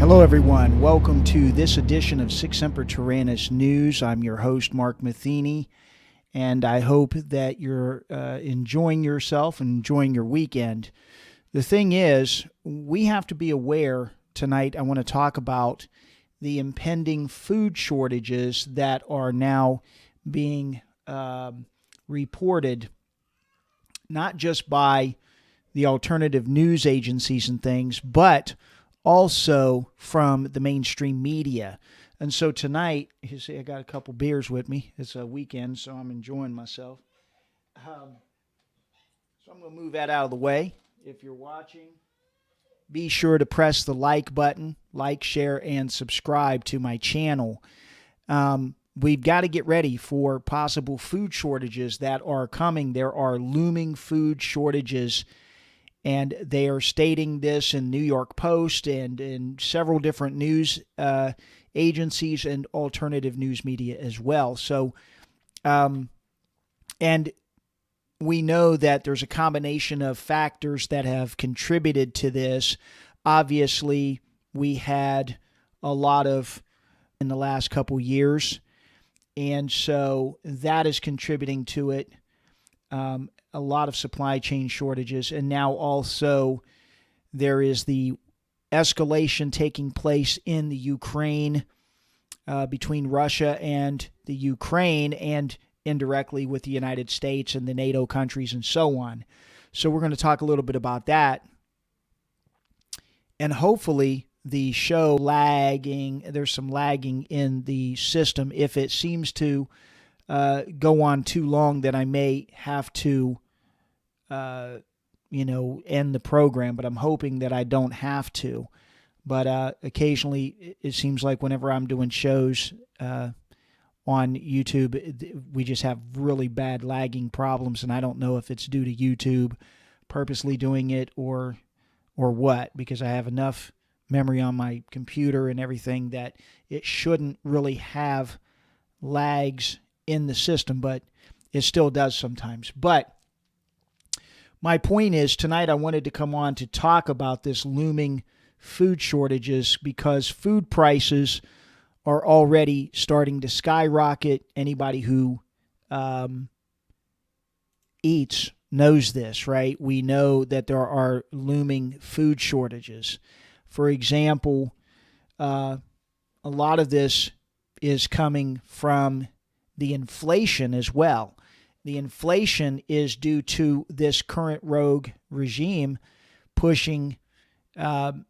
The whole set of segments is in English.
Hello, everyone. Welcome to this edition of Sic Semper Tyrannis News. I'm your host, Mark Matheny, and I hope that you're enjoying yourself and enjoying your weekend. The thing is, we have to be aware tonight. I want to talk about the impending food shortages that are now being reported, not just by the alternative news agencies and things, but also from the mainstream media. And so tonight, you see, I got a couple beers with me. It's a weekend, so I'm enjoying myself. So I'm going to move that out of the way. If you're watching, be sure to press the like button, like, share, and subscribe to my channel. We've got to get ready for possible food shortages that are coming. There are looming food shortages, and they are stating this in New York Post and in several different news agencies and alternative news media as well. So, and we know that there's a combination of factors that have contributed to this. Obviously, we had a lot of in the last couple years, and so that is contributing to it. A lot of supply chain shortages, and now also there is the escalation taking place in the Ukraine between Russia and the Ukraine, and indirectly with the United States and the NATO countries and so on. So we're going to talk a little bit about that, and hopefully the show there's some lagging in the system. If it seems to go on too long, then I may have to end the program, but I'm hoping that I don't have to. But occasionally it seems like whenever I'm doing shows on YouTube, we just have really bad lagging problems, and I don't know if it's due to YouTube purposely doing it or what, because I have enough memory on my computer and everything that it shouldn't really have lags in the system, but it still does sometimes. But my point is, tonight I wanted to come on to talk about this looming food shortages because food prices are already starting to skyrocket. Anybody who eats knows this, right? We know that there are looming food shortages. For example, a lot of this is coming from the inflation as well. The inflation is due to this current rogue regime pushing all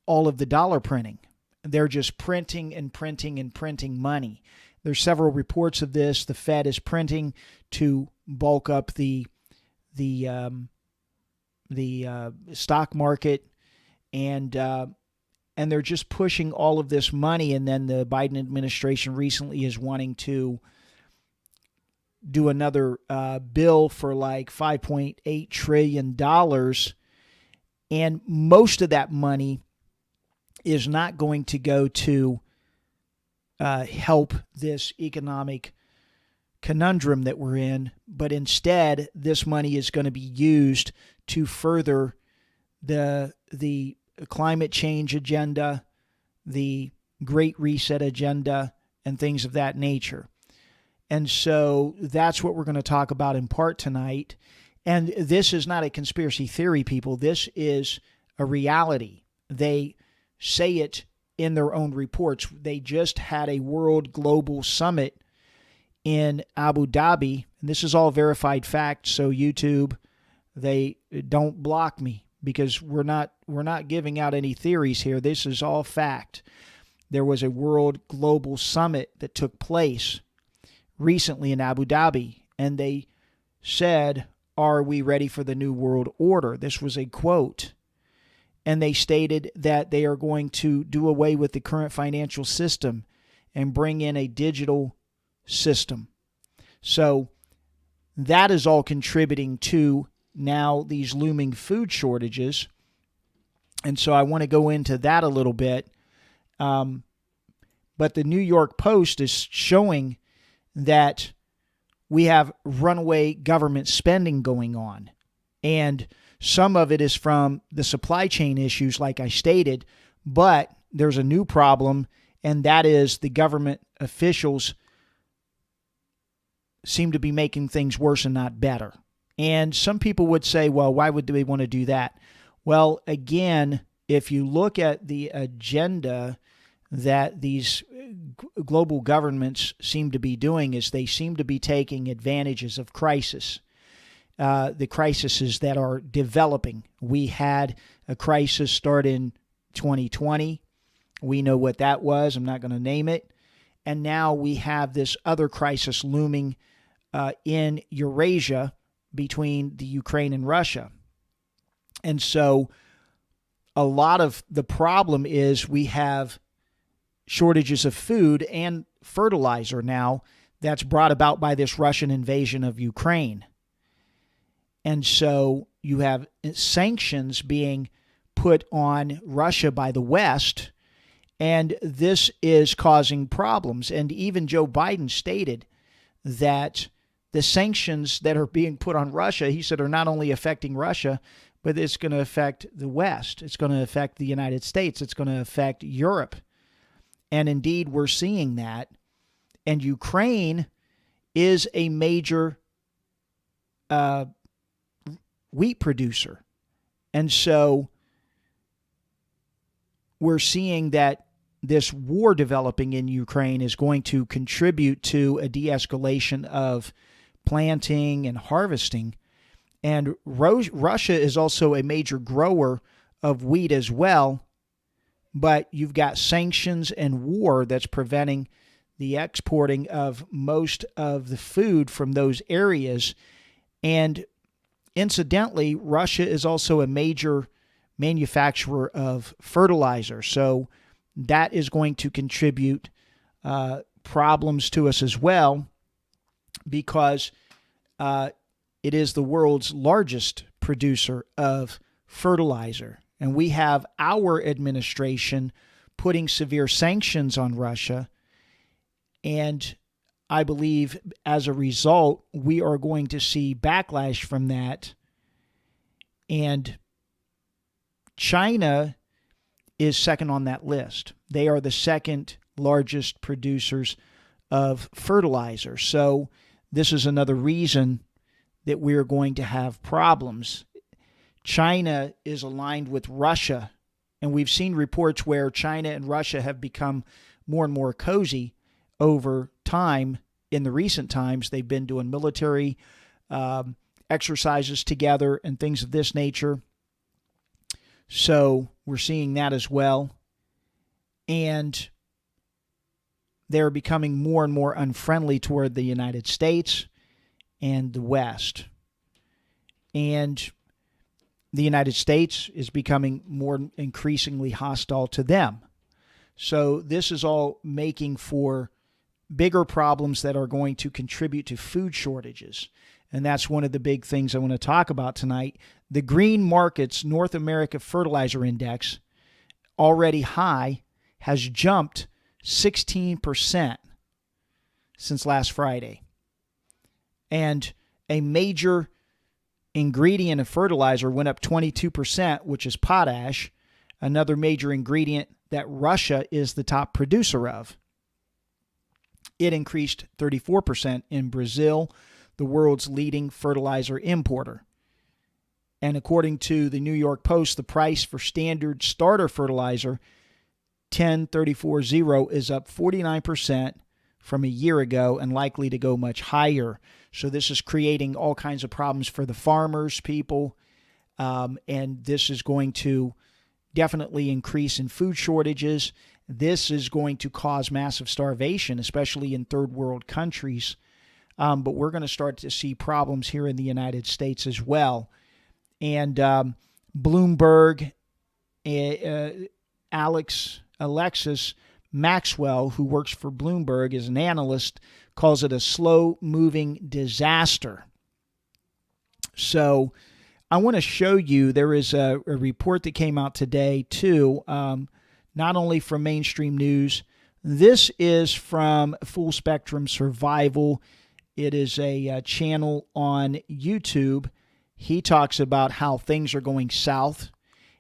of the dollar printing. They're just printing and printing and printing money. There's several reports of this. The Fed is printing to bulk up the stock market, and they're just pushing all of this money. And then the Biden administration recently is wanting to do another bill for like $5.8 trillion. And most of that money is not going to go to help this economic conundrum that we're in, but instead this money is going to be used to further the climate change agenda, the Great Reset agenda, and things of that nature. And so that's what we're going to talk about in part tonight. And this is not a conspiracy theory, people. This is a reality. They say it in their own reports. They just had a World Global Summit in Abu Dhabi. And this is all verified fact. So YouTube, they don't block me because we're not giving out any theories here. This is all fact. There was a World Global Summit that took place recently in Abu Dhabi, and they said, "Are we ready for the New World Order?" This was a quote. And they stated that they are going to do away with the current financial system and bring in a digital system. So that is all contributing to now these looming food shortages. And so I want to go into that a little bit. But the New York Post is showing that we have runaway government spending going on. And some of it is from the supply chain issues, like I stated, But there's a new problem, and that is the government officials seem to be making things worse and not better. And some people would say, well, why would they want to do that? Well, again, if you look at the agenda that these global governments seem to be doing, is they seem to be taking advantages of crisis, the crises that are developing. We had a crisis start in 2020. We know what that was. I'm not going to name it. And now we have this other crisis looming in Eurasia between the Ukraine and Russia. And so a lot of the problem is we have shortages of food and fertilizer now that's brought about by this Russian invasion of Ukraine. And so you have sanctions being put on Russia by the West, and this is causing problems. And even Joe Biden stated that the sanctions that are being put on Russia, he said, are not only affecting Russia, but it's going to affect the West. It's going to affect the United States. It's going to affect Europe. And indeed, we're seeing that. And Ukraine is a major wheat producer. And so we're seeing that this war developing in Ukraine is going to contribute to a de-escalation of planting and harvesting. And Russia is also a major grower of wheat as well. But you've got sanctions and war that's preventing the exporting of most of the food from those areas. And incidentally, Russia is also a major manufacturer of fertilizer. So that is going to contribute problems to us as well, because it is the world's largest producer of fertilizer. And we have our administration putting severe sanctions on Russia. And I believe as a result, we are going to see backlash from that. And China is second on that list. They are the second largest producers of fertilizer. So this is another reason that we're going to have problems. China is aligned with Russia, and we've seen reports where China and Russia have become more and more cozy over time. In the recent times, they've been doing military exercises together and things of this nature. So we're seeing that as well. And they're becoming more and more unfriendly toward the United States and the West. And the United States is becoming more increasingly hostile to them. So this is all making for bigger problems that are going to contribute to food shortages. And that's one of the big things I want to talk about tonight. The Green Markets North America Fertilizer Index, already high, has jumped 16% since last Friday. And a major ingredient of fertilizer went up 22%, which is potash, another major ingredient that Russia is the top producer of. It increased 34% in Brazil, the world's leading fertilizer importer. And according to the New York Post, the price for standard starter fertilizer 10340 is up 49% from a year ago and likely to go much higher. So this is creating all kinds of problems for the farmers, people, and this is going to definitely increase in food shortages. This is going to cause massive starvation, especially in third world countries. But we're going to start to see problems here in the United States as well. And Bloomberg, Alexis Maxwell, who works for Bloomberg, is an analyst, calls it a slow-moving disaster. So I want to show you, there is a report that came out today, too, not only from mainstream news. This is from Full Spectrum Survival. It is a channel on YouTube. He talks about how things are going south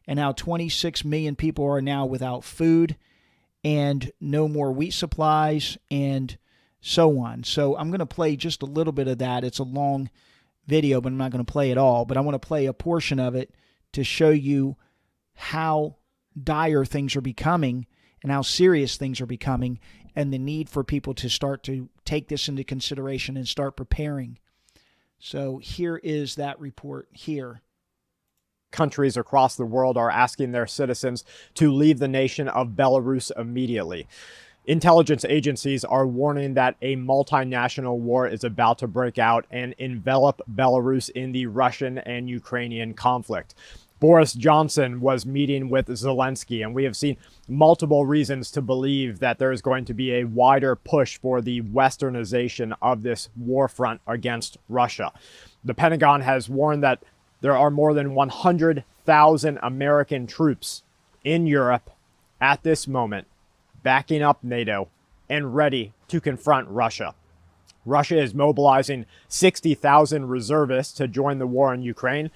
and how 26 million people are now without food and no more wheat supplies and so on. So I'm going to play just a little bit of that. It's a long video, but I'm not going to play it all. But I want to play a portion of it to show you how dire things are becoming and how serious things are becoming, and the need for people to start to take this into consideration and start preparing. So here is that report here. Countries across the world are asking their citizens to leave the nation of Belarus immediately. Intelligence agencies are warning that a multinational war is about to break out and envelop Belarus in the Russian and Ukrainian conflict. Boris Johnson was meeting with Zelensky, and we have seen multiple reasons to believe that there is going to be a wider push for the westernization of this war front against Russia. The Pentagon has warned that there are more than 100,000 American troops in Europe at this moment, backing up NATO and ready to confront Russia. Russia is mobilizing 60,000 reservists to join the war in Ukraine.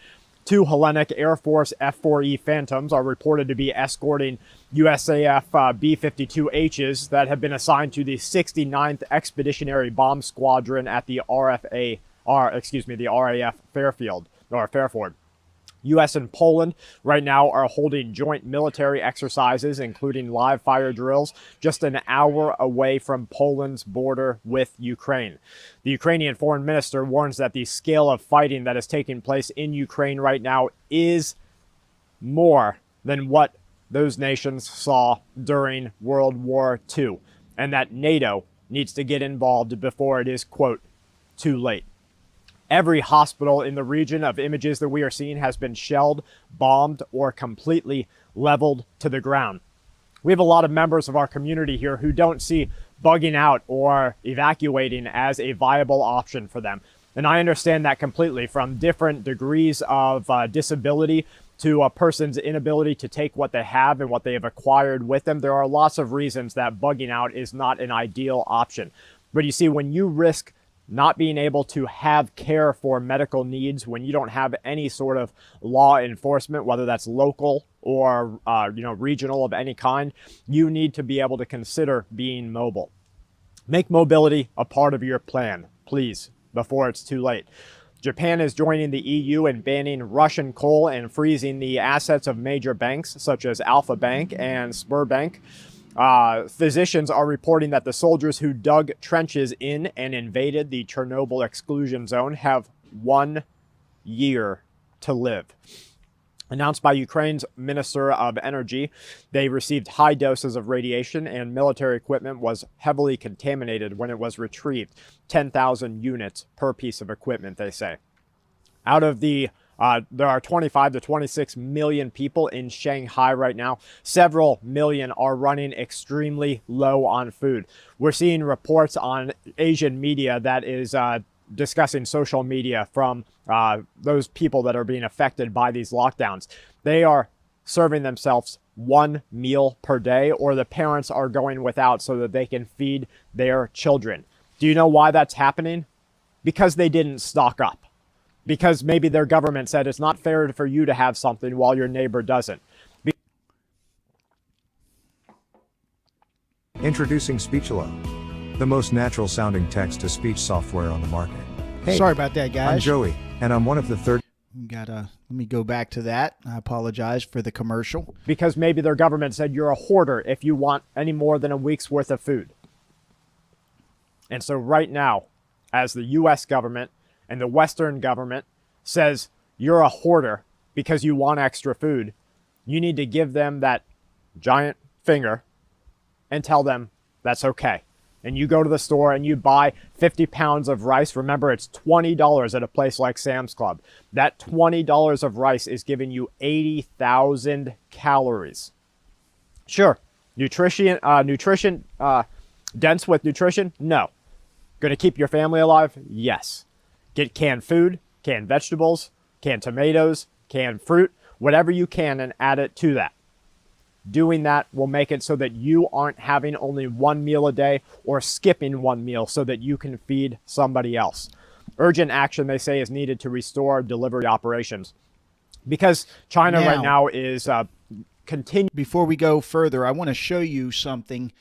2 Hellenic Air Force F-4E Phantoms are reported to be escorting USAF B-52Hs that have been assigned to the 69th Expeditionary Bomb Squadron at the the RAF Fairfield. U.S. and Poland right now are holding joint military exercises, including live fire drills, just an hour away from Poland's border with Ukraine. The Ukrainian foreign minister warns that the scale of fighting that is taking place in Ukraine right now is more than what those nations saw during World War II, and that NATO needs to get involved before it is, quote, too late. Every hospital in the region of images that we are seeing has been shelled, bombed, or completely leveled to the ground. We have a lot of members of our community here who don't see bugging out or evacuating as a viable option for them. And I understand that completely, from different degrees of disability to a person's inability to take what they have and what they have acquired with them. There are lots of reasons that bugging out is not an ideal option. But you see, when you risk not being able to have care for medical needs, when you don't have any sort of law enforcement, whether that's local or regional of any kind, you need to be able to consider being mobile. Make mobility a part of your plan, please, before it's too late. Japan is joining the EU in banning Russian coal and freezing the assets of major banks such as Alpha Bank and Sberbank. Physicians are reporting that the soldiers who dug trenches in and invaded the Chernobyl exclusion zone have 1 year to live. Announced by Ukraine's Minister of Energy, they received high doses of radiation, and military equipment was heavily contaminated when it was retrieved. 10,000 units per piece of equipment, they say. Out of the there are 25 to 26 million people in Shanghai right now. Several million are running extremely low on food. We're seeing reports on Asian media that is discussing social media from those people that are being affected by these lockdowns. They are serving themselves 1 meal per day, or the parents are going without so that they can feed their children. Do you know why that's happening? Because they didn't stock up. Because maybe their government said it's not fair for you to have something while your neighbor doesn't. Introducing Speechelo, the most natural sounding text-to-speech software on the market. Hey, sorry about that, guys. I'm Joey, and I'm one of the 30. Let me go back to that. I apologize for the commercial. Because maybe their government said you're a hoarder if you want any more than a week's worth of food. And so right now, as the U.S. government and the Western government says you're a hoarder because you want extra food, you need to give them that giant finger and tell them that's okay. And you go to the store and you buy 50 pounds of rice. Remember, it's $20 at a place like Sam's Club. That $20 of rice is giving you 80,000 calories. Sure, nutrition dense with nutrition? No. Going to keep your family alive? Yes. Get canned food, canned vegetables, canned tomatoes, canned fruit, whatever you can, and add it to that. Doing that will make it so that you aren't having only 1 meal a day or skipping 1 meal so that you can feed somebody else. Urgent action, they say, is needed to restore delivery operations. because China right Now- now is continuing. Before we go further, I want to show you something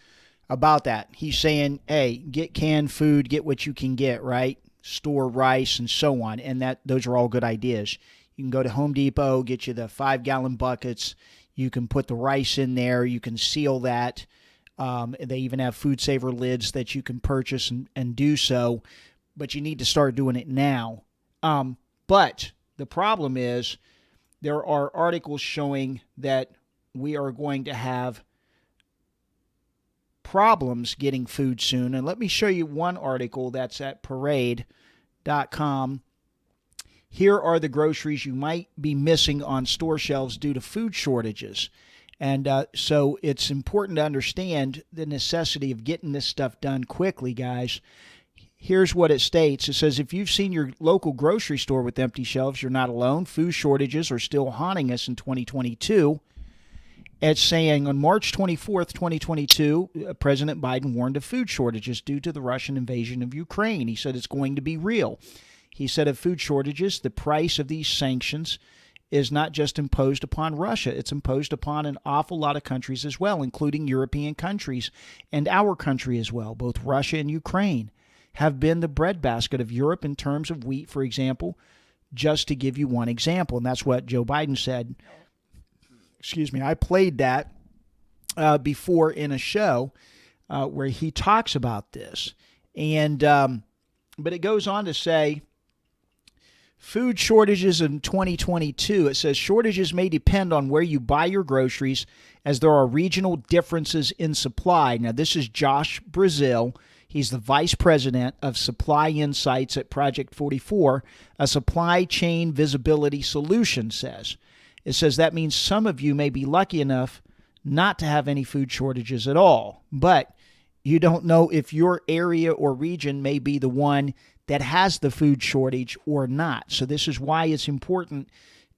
about that. He's saying, hey, get canned food, get what you can get, right? Store rice and so on. And those are all good ideas. You can go to Home Depot, get you the 5-gallon buckets. You can put the rice in there. You can seal that. They even have food saver lids that you can purchase and do so. But you need to start doing it now. But the problem is there are articles showing that we are going to have problems getting food soon. And let me show you one article that's at parade.com. Here are the groceries you might be missing on store shelves due to food shortages. And so it's important to understand the necessity of getting this stuff done quickly, guys. Here's what it states. It says, if you've seen your local grocery store with empty shelves, you're not alone. Food shortages are still haunting us in 2022. It's saying on March 24th, 2022, President Biden warned of food shortages due to the Russian invasion of Ukraine. He said it's going to be real. He said of food shortages, the price of these sanctions is not just imposed upon Russia. It's imposed upon an awful lot of countries as well, including European countries and our country as well. Both Russia and Ukraine have been the breadbasket of Europe in terms of wheat, for example, just to give you one example. And that's what Joe Biden said. Excuse me. I played that before in a show where he talks about this. And but it goes on to say, food shortages in 2022. It says shortages may depend on where you buy your groceries as there are regional differences in supply. Now, this is Josh Brazil. He's the vice president of Supply Insights at Project 44, a supply chain visibility solution, says. It says that means some of you may be lucky enough not to have any food shortages at all, but you don't know if your area or region may be the one that has the food shortage or not. So this is why it's important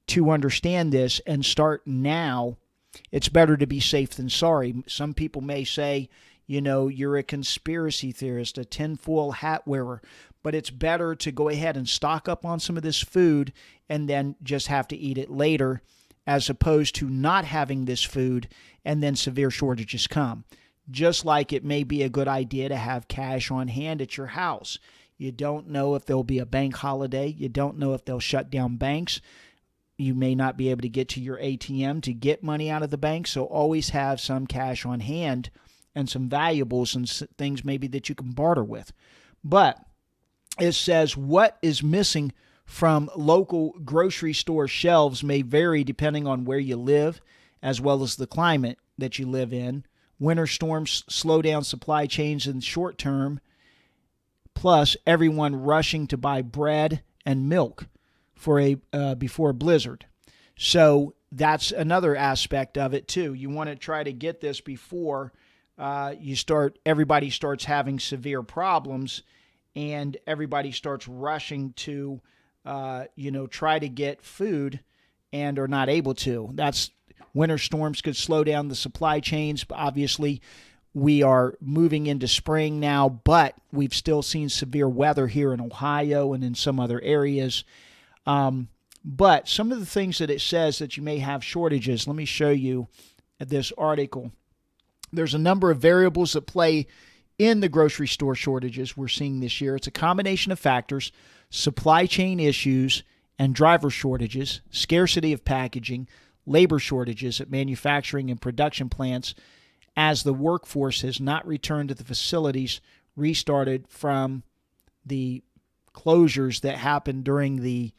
to understand this and start now. It's better to be safe than sorry. Some people may say, you know, you're a conspiracy theorist, a tinfoil hat wearer, but it's better to go ahead and stock up on some of this food and then just have to eat it later, as opposed to not having this food and then severe shortages come. Just like it may be a good idea to have cash on hand at your house. You don't know if there'll be a bank holiday. You don't know if they'll shut down banks. You may not be able to get to your ATM to get money out of the bank, so always have some cash on hand and some valuables and things maybe that you can barter with. But it says what is missing from local grocery store shelves may vary depending on where you live, as well as the climate that you live in. Winter storms slow down supply chains in the short term, plus everyone rushing to buy bread and milk for before a blizzard. So that's another aspect of it too. You want to try to get this before everybody starts having severe problems and everybody starts rushing to try to get food and are not able to. That's winter storms could slow down the supply chains. Obviously, we are moving into spring now, but we've still seen severe weather here in Ohio and in some other areas. But some of the things that it says that you may have shortages, let me show you this article. There's a number of variables that play in the grocery store shortages we're seeing this year. It's a combination of factors: supply chain issues and driver shortages, scarcity of packaging, labor shortages at manufacturing and production plants, as the workforce has not returned to the facilities restarted from the closures that happened during the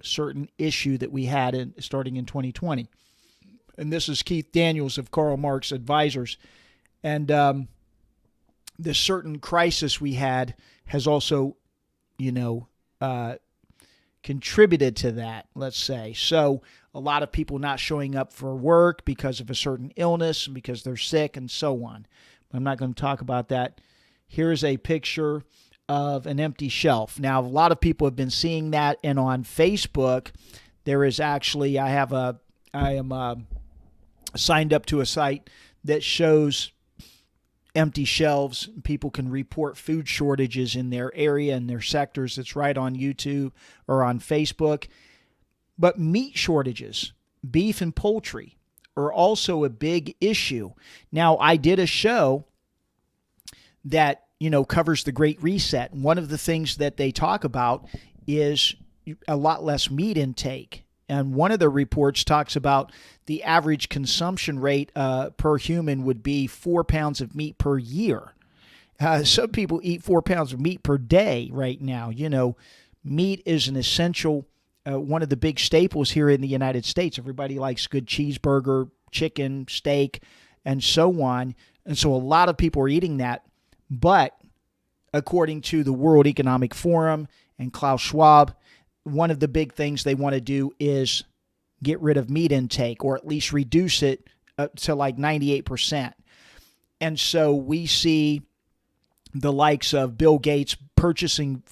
certain issue that we had starting in 2020. And this is Keith Daniels of Karl Marx Advisors. And this certain crisis we had has also, contributed to that, let's say. So a lot of people not showing up for work because of a certain illness, because they're sick, and so on. I'm not going to talk about that. Here's a picture of an empty shelf. Now, a lot of people have been seeing that, and on Facebook, there is actually, I am signed up to a site that shows empty shelves. People can report food shortages in their area and their sectors. It's right on YouTube or on Facebook. But meat shortages, beef and poultry, are also a big issue. Now, I did a show that, covers the Great Reset. And one of the things that they talk about is a lot less meat intake. And one of the reports talks about the average consumption rate per human would be 4 pounds of meat per year. Some people eat 4 pounds of meat per day right now. Meat is an essential, one of the big staples here in the United States. Everybody likes good cheeseburger, chicken, steak, and so on. And so a lot of people are eating that. But according to the World Economic Forum and Klaus Schwab, one of the big things they want to do is get rid of meat intake, or at least reduce it to like 98%. And so we see the likes of Bill Gates purchasing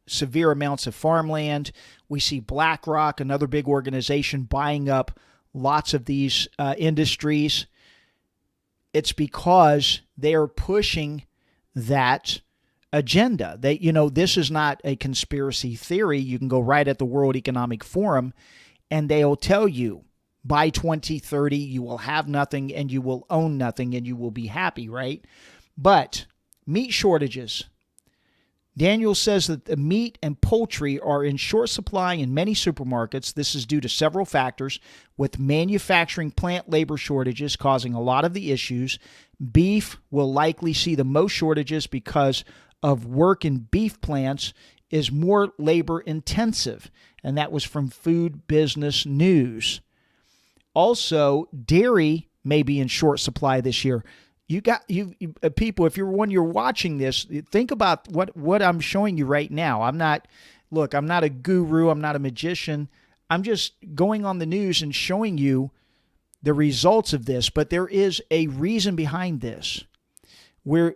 severe amounts of farmland. We see BlackRock, another big organization, buying up lots of these industries. It's because they are pushing that agenda. This is not a conspiracy theory. You can go right at the World Economic Forum, and they'll tell you by 2030 you will have nothing and you will own nothing and you will be happy, right? But meat shortages. Daniel says that the meat and poultry are in short supply in many supermarkets. This is due to several factors, with manufacturing plant labor shortages causing a lot of the issues. Beef will likely see the most shortages because of work in beef plants is more labor intensive. And that was from Food Business News. Also, dairy may be in short supply this year. You people, if you're watching this, think about what I'm showing you right now. I'm not a guru. I'm not a magician. I'm just going on the news and showing you the results of this. But there is a reason behind this. We're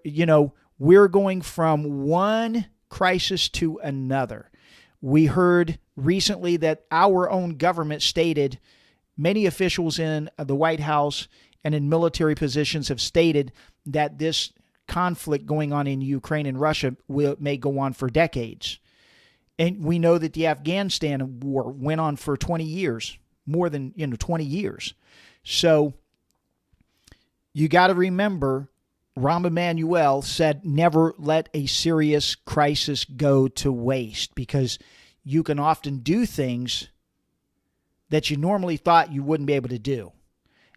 going from one crisis to another. We heard recently that our own government stated, many officials in the White House and in military positions have stated that this conflict going on in Ukraine and Russia may go on for decades. And we know that the Afghanistan war went on for 20 years, more than 20 years. So you got to remember, Rahm Emanuel said, never let a serious crisis go to waste, because you can often do things that you normally thought you wouldn't be able to do.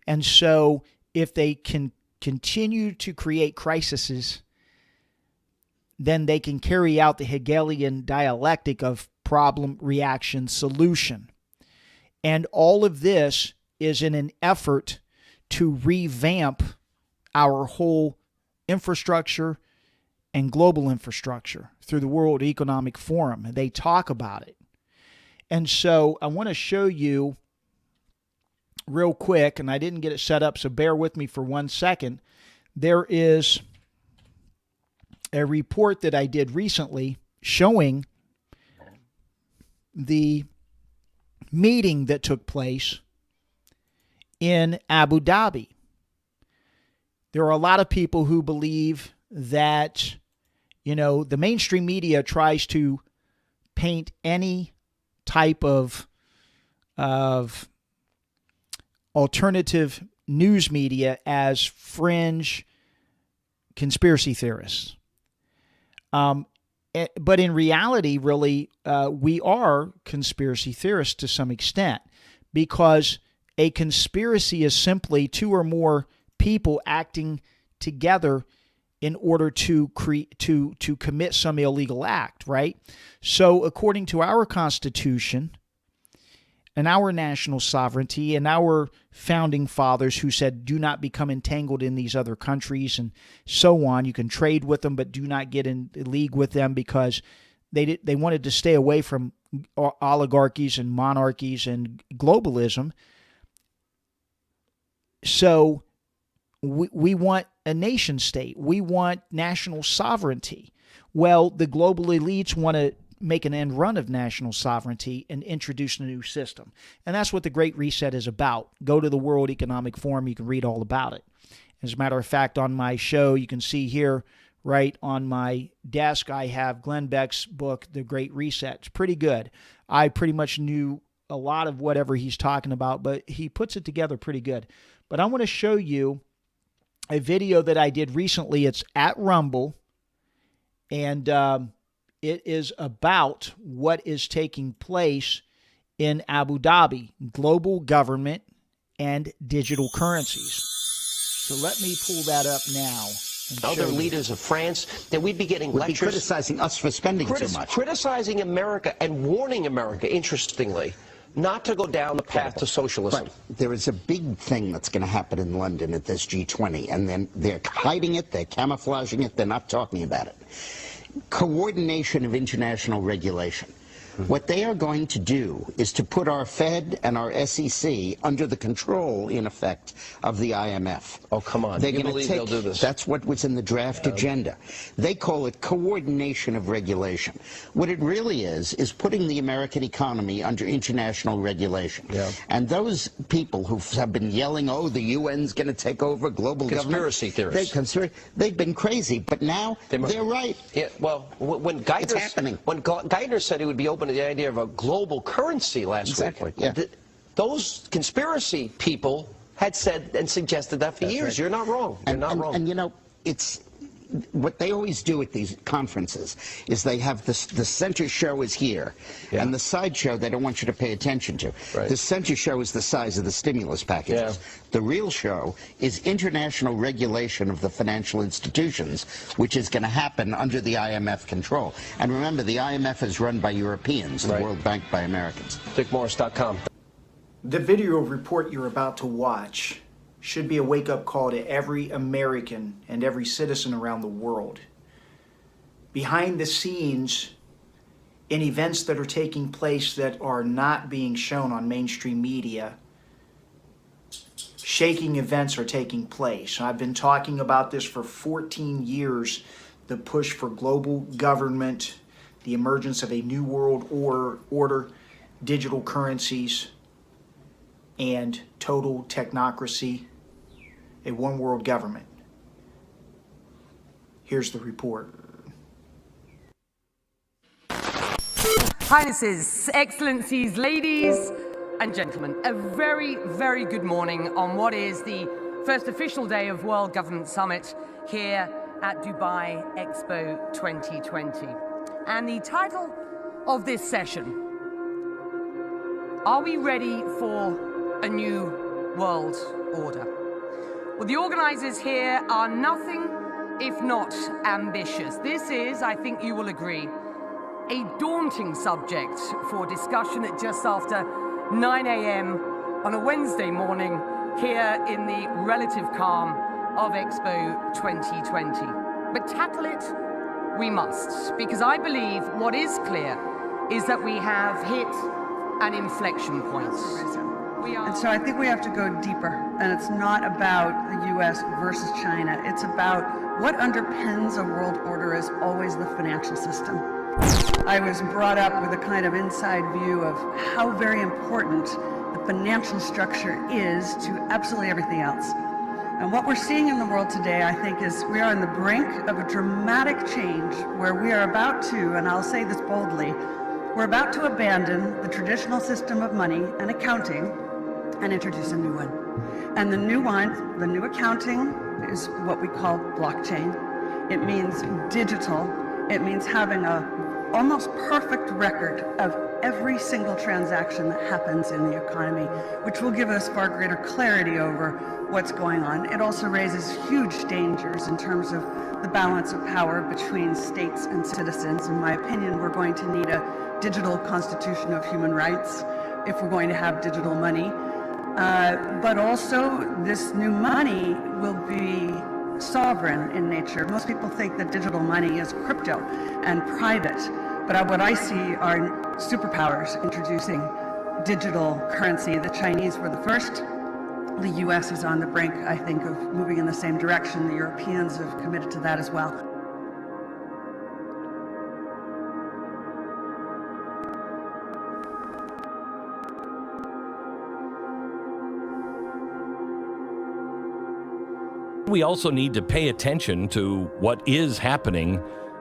And so if they can continue to create crises, then they can carry out the Hegelian dialectic of problem, reaction, solution. And all of this is in an effort to revamp our whole infrastructure and global infrastructure through the World Economic Forum. They talk about it. And so I want to show you real quick, and I didn't get it set up, so bear with me for 1 second. There is a report that I did recently showing the meeting that took place in Abu Dhabi. There are a lot of people who believe that, the mainstream media tries to paint any type of alternative news media as fringe conspiracy theorists. But in reality, really, we are conspiracy theorists to some extent, because a conspiracy is simply two or more people acting together in order to commit some illegal act, right? So according to our Constitution and our national sovereignty and our founding fathers, who said, do not become entangled in these other countries and so on. You can trade with them, but do not get in league with them, because they wanted to stay away from oligarchies and monarchies and globalism. So we want a nation state. We want national sovereignty. Well, the global elites want to make an end run of national sovereignty and introduce a new system. And that's what the Great Reset is about. Go to the World Economic Forum. You can read all about it. As a matter of fact, on my show, you can see here, right on my desk, I have Glenn Beck's book, The Great Reset. It's pretty good. I pretty much knew a lot of whatever he's talking about, but he puts it together pretty good. But I want to show you a video that I did recently. It's at Rumble, and it is about what is taking place in Abu Dhabi, global government and digital currencies. So let me pull that up now. Other leaders of France, that we'd be getting lectures. Criticizing us for spending too much. Criticizing America and warning America, interestingly, not to go down the path to socialism. But there is a big thing that's going to happen in London at this G20, and then they're hiding it, they're camouflaging it, they're not talking about it. Coordination of international regulation. What they are going to do is to put our Fed and our SEC under the control, in effect, of the IMF. Oh, come on. They're You going believe to they'll do this? That's what was in the draft agenda. They call it coordination of regulation. What it really is putting the American economy under international regulation. Yeah. And those people who have been yelling, oh, the UN's going to take over global Conspiracy government. theorists. They've been crazy, but now they're right. Yeah, well, when Geithner said he would be open to the idea of a global currency last week, yeah. Those conspiracy people had said and suggested that for years. Right. You're not wrong. You're not wrong. And you know, it's what they always do at these conferences is they have the center show is here, and the side show they don't want you to pay attention to. Right. The center show is the size of the stimulus packages. The real show is international regulation of the financial institutions, which is going to happen under the IMF control. And remember, the IMF is run by Europeans, the World Bank by Americans. DickMorris.com. The video report you're about to watch should be a wake-up call to every American and every citizen around the world. Behind the scenes, in events that are taking place that are not being shown on mainstream media, shaking events are taking place. I've been talking about this for 14 years, the push for global government, the emergence of a new world order, digital currencies, and total technocracy, a one world government. Here's the report. Highnesses, Excellencies, ladies and gentlemen, a very, very good morning on what is the first official day of World Government Summit here at Dubai Expo 2020. And the title of this session, are we ready for a new world order? Well, the organizers here are nothing if not ambitious. This is, I think you will agree, a daunting subject for discussion at just after 9 a.m. on a Wednesday morning here in the relative calm of Expo 2020. But tackle it we must, because I believe what is clear is that we have hit an inflection point. And so I think we have to go deeper, and it's not about the U.S. versus China. It's about what underpins a world order is always the financial system. I was brought up with a kind of inside view of how very important the financial structure is to absolutely everything else. And what we're seeing in the world today, I think, is we are on the brink of a dramatic change where we are about to, and I'll say this boldly, we're about to abandon the traditional system of money and accounting and introduce a new one. And the new one, the new accounting, is what we call blockchain. It means digital. It means having a almost perfect record of every single transaction that happens in the economy, which will give us far greater clarity over what's going on. It also raises huge dangers in terms of the balance of power between states and citizens. In my opinion, we're going to need a digital constitution of human rights if we're going to have digital money. But also, this new money will be sovereign in nature. Most people think that digital money is crypto and private, but what I see are superpowers introducing digital currency. The Chinese were the first. The US is on the brink, I think, of moving in the same direction. The Europeans have committed to that as well. We also need to pay attention to what is happening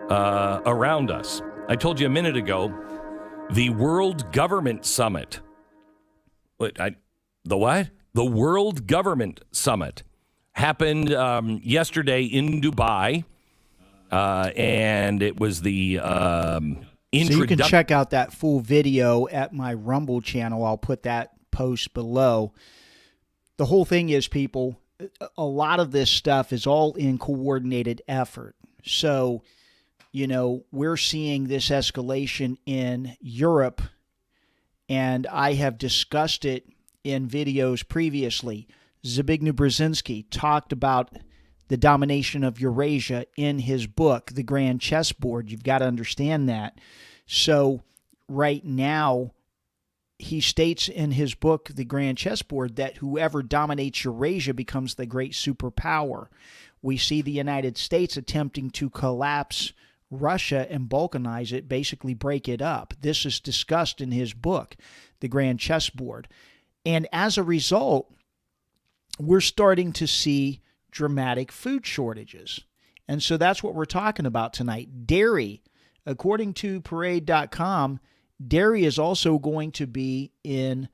around us. I told you a minute ago, the World Government Summit The what? The World Government Summit happened yesterday in Dubai, and it was the So you can check out that full video at my Rumble channel. I'll put that post below. The whole thing is, people, a lot of this stuff is all in coordinated effort. So, we're seeing this escalation in Europe, and I have discussed it in videos previously. Zbigniew Brzezinski talked about the domination of Eurasia in his book, The Grand Chessboard. You've got to understand that. So right now, he states in his book, The Grand Chessboard, that whoever dominates Eurasia becomes the great superpower. We see the United States attempting to collapse Russia and balkanize it, basically break it up. This is discussed in his book, The Grand Chessboard. And as a result, we're starting to see dramatic food shortages. And so that's what we're talking about tonight. Dairy, according to Parade.com, dairy is also going to be in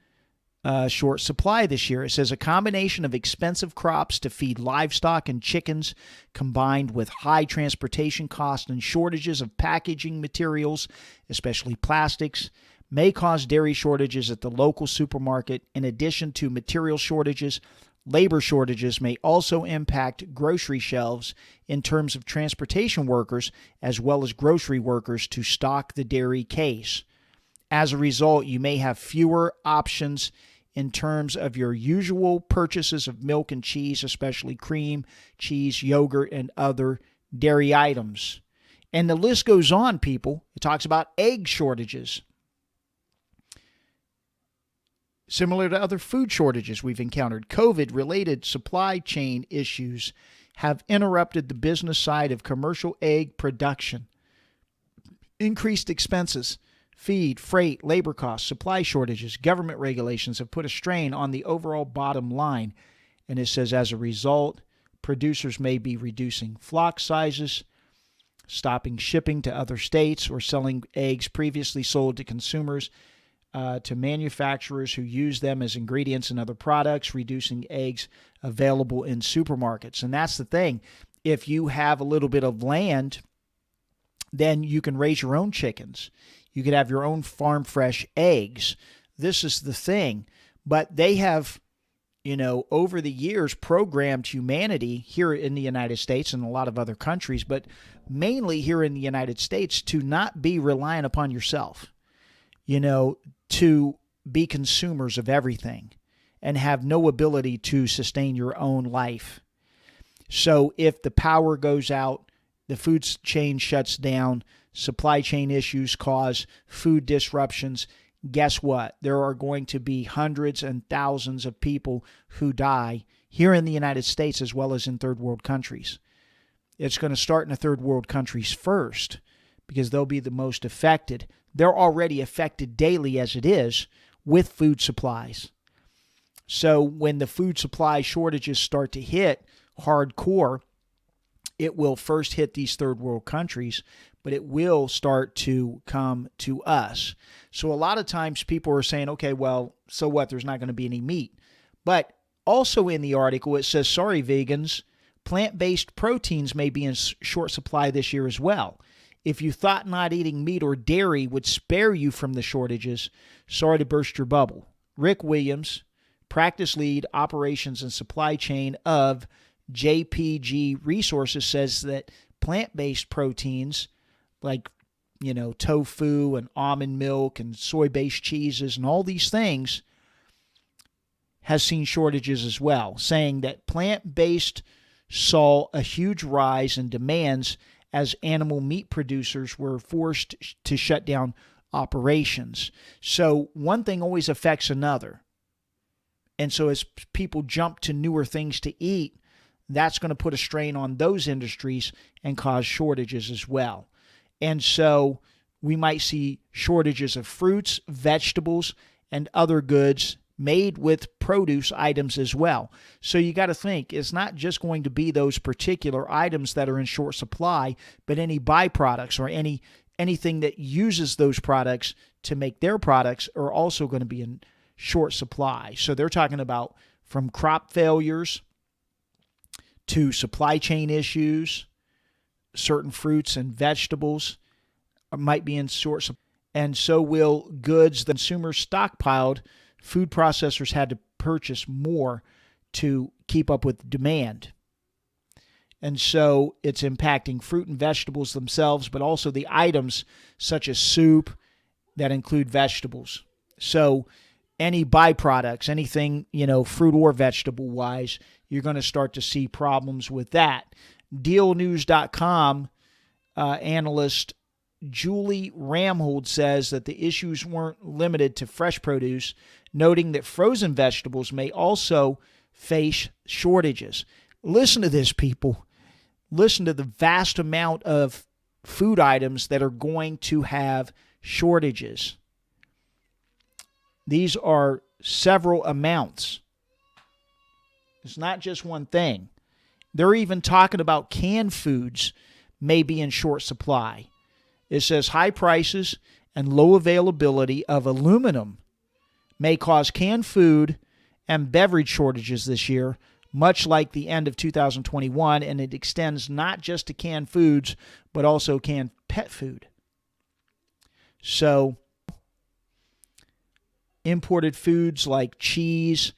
short supply this year. It says a combination of expensive crops to feed livestock and chickens combined with high transportation costs and shortages of packaging materials, especially plastics, may cause dairy shortages at the local supermarket. In addition to material shortages, labor shortages may also impact grocery shelves in terms of transportation workers as well as grocery workers to stock the dairy case. As a result, you may have fewer options in terms of your usual purchases of milk and cheese, especially cream, cheese, yogurt, and other dairy items. And the list goes on, people. It talks about egg shortages. Similar to other food shortages we've encountered, COVID-related supply chain issues have interrupted the business side of commercial egg production. Increased expenses, feed, freight, labor costs, supply shortages, government regulations have put a strain on the overall bottom line. And it says, as a result, producers may be reducing flock sizes, stopping shipping to other states, or selling eggs previously sold to consumers to manufacturers who use them as ingredients in other products, reducing eggs available in supermarkets. And that's the thing. If you have a little bit of land, then you can raise your own chickens. You could have your own farm fresh eggs. This is the thing. But they have, over the years programmed humanity here in the United States and a lot of other countries, but mainly here in the United States, to not be reliant upon yourself, to be consumers of everything and have no ability to sustain your own life. So if the power goes out, the food chain shuts down, supply chain issues cause food disruptions, guess what? There are going to be hundreds and thousands of people who die here in the United States as well as in third world countries. It's going to start in the third world countries first because they'll be the most affected. They're already affected daily as it is with food supplies. So when the food supply shortages start to hit hardcore, it will first hit these third world countries, but it will start to come to us. So a lot of times people are saying, okay, well, so what? There's not going to be any meat. But also in the article, it says, sorry, vegans, plant-based proteins may be in short supply this year as well. If you thought not eating meat or dairy would spare you from the shortages, sorry to burst your bubble. Rick Williams, practice lead, operations and supply chain of JPG Resources, says that plant-based proteins like, tofu and almond milk and soy-based cheeses and all these things has seen shortages as well, saying that plant-based saw a huge rise in demands as animal meat producers were forced to shut down operations. So one thing always affects another. And so as people jump to newer things to eat, that's going to put a strain on those industries and cause shortages as well. And so we might see shortages of fruits, vegetables, and other goods made with produce items as well. So you got to think, it's not just going to be those particular items that are in short supply, but any byproducts or anything that uses those products to make their products are also going to be in short supply. So they're talking about from crop failures to supply chain issues. Certain fruits and vegetables might be in short supply, and so will goods the consumers stockpiled. Food processors had to purchase more to keep up with demand. And so it's impacting fruit and vegetables themselves, but also the items such as soup that include vegetables. So any byproducts, anything, fruit or vegetable wise, you're going to start to see problems with that. DealNews.com analyst Julie Ramhold says that the issues weren't limited to fresh produce, noting that frozen vegetables may also face shortages. Listen to this, people. Listen to the vast amount of food items that are going to have shortages. These are several amounts. It's not just one thing. They're even talking about canned foods may be in short supply. It says high prices and low availability of aluminum may cause canned food and beverage shortages this year, much like the end of 2021, and it extends not just to canned foods, but also canned pet food. So, imported foods like cheese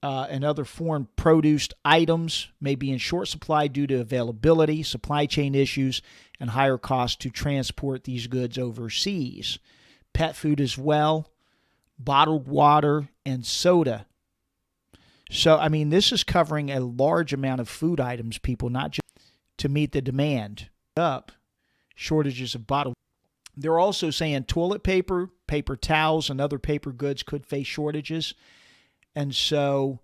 and other foreign produced items may be in short supply due to availability, supply chain issues, and higher costs to transport these goods overseas. Pet food as well, bottled water, and soda. So, this is covering a large amount of food items, people, not just to meet the demand. Shortages of bottled. They're also saying toilet paper, paper towels, and other paper goods could face shortages. And so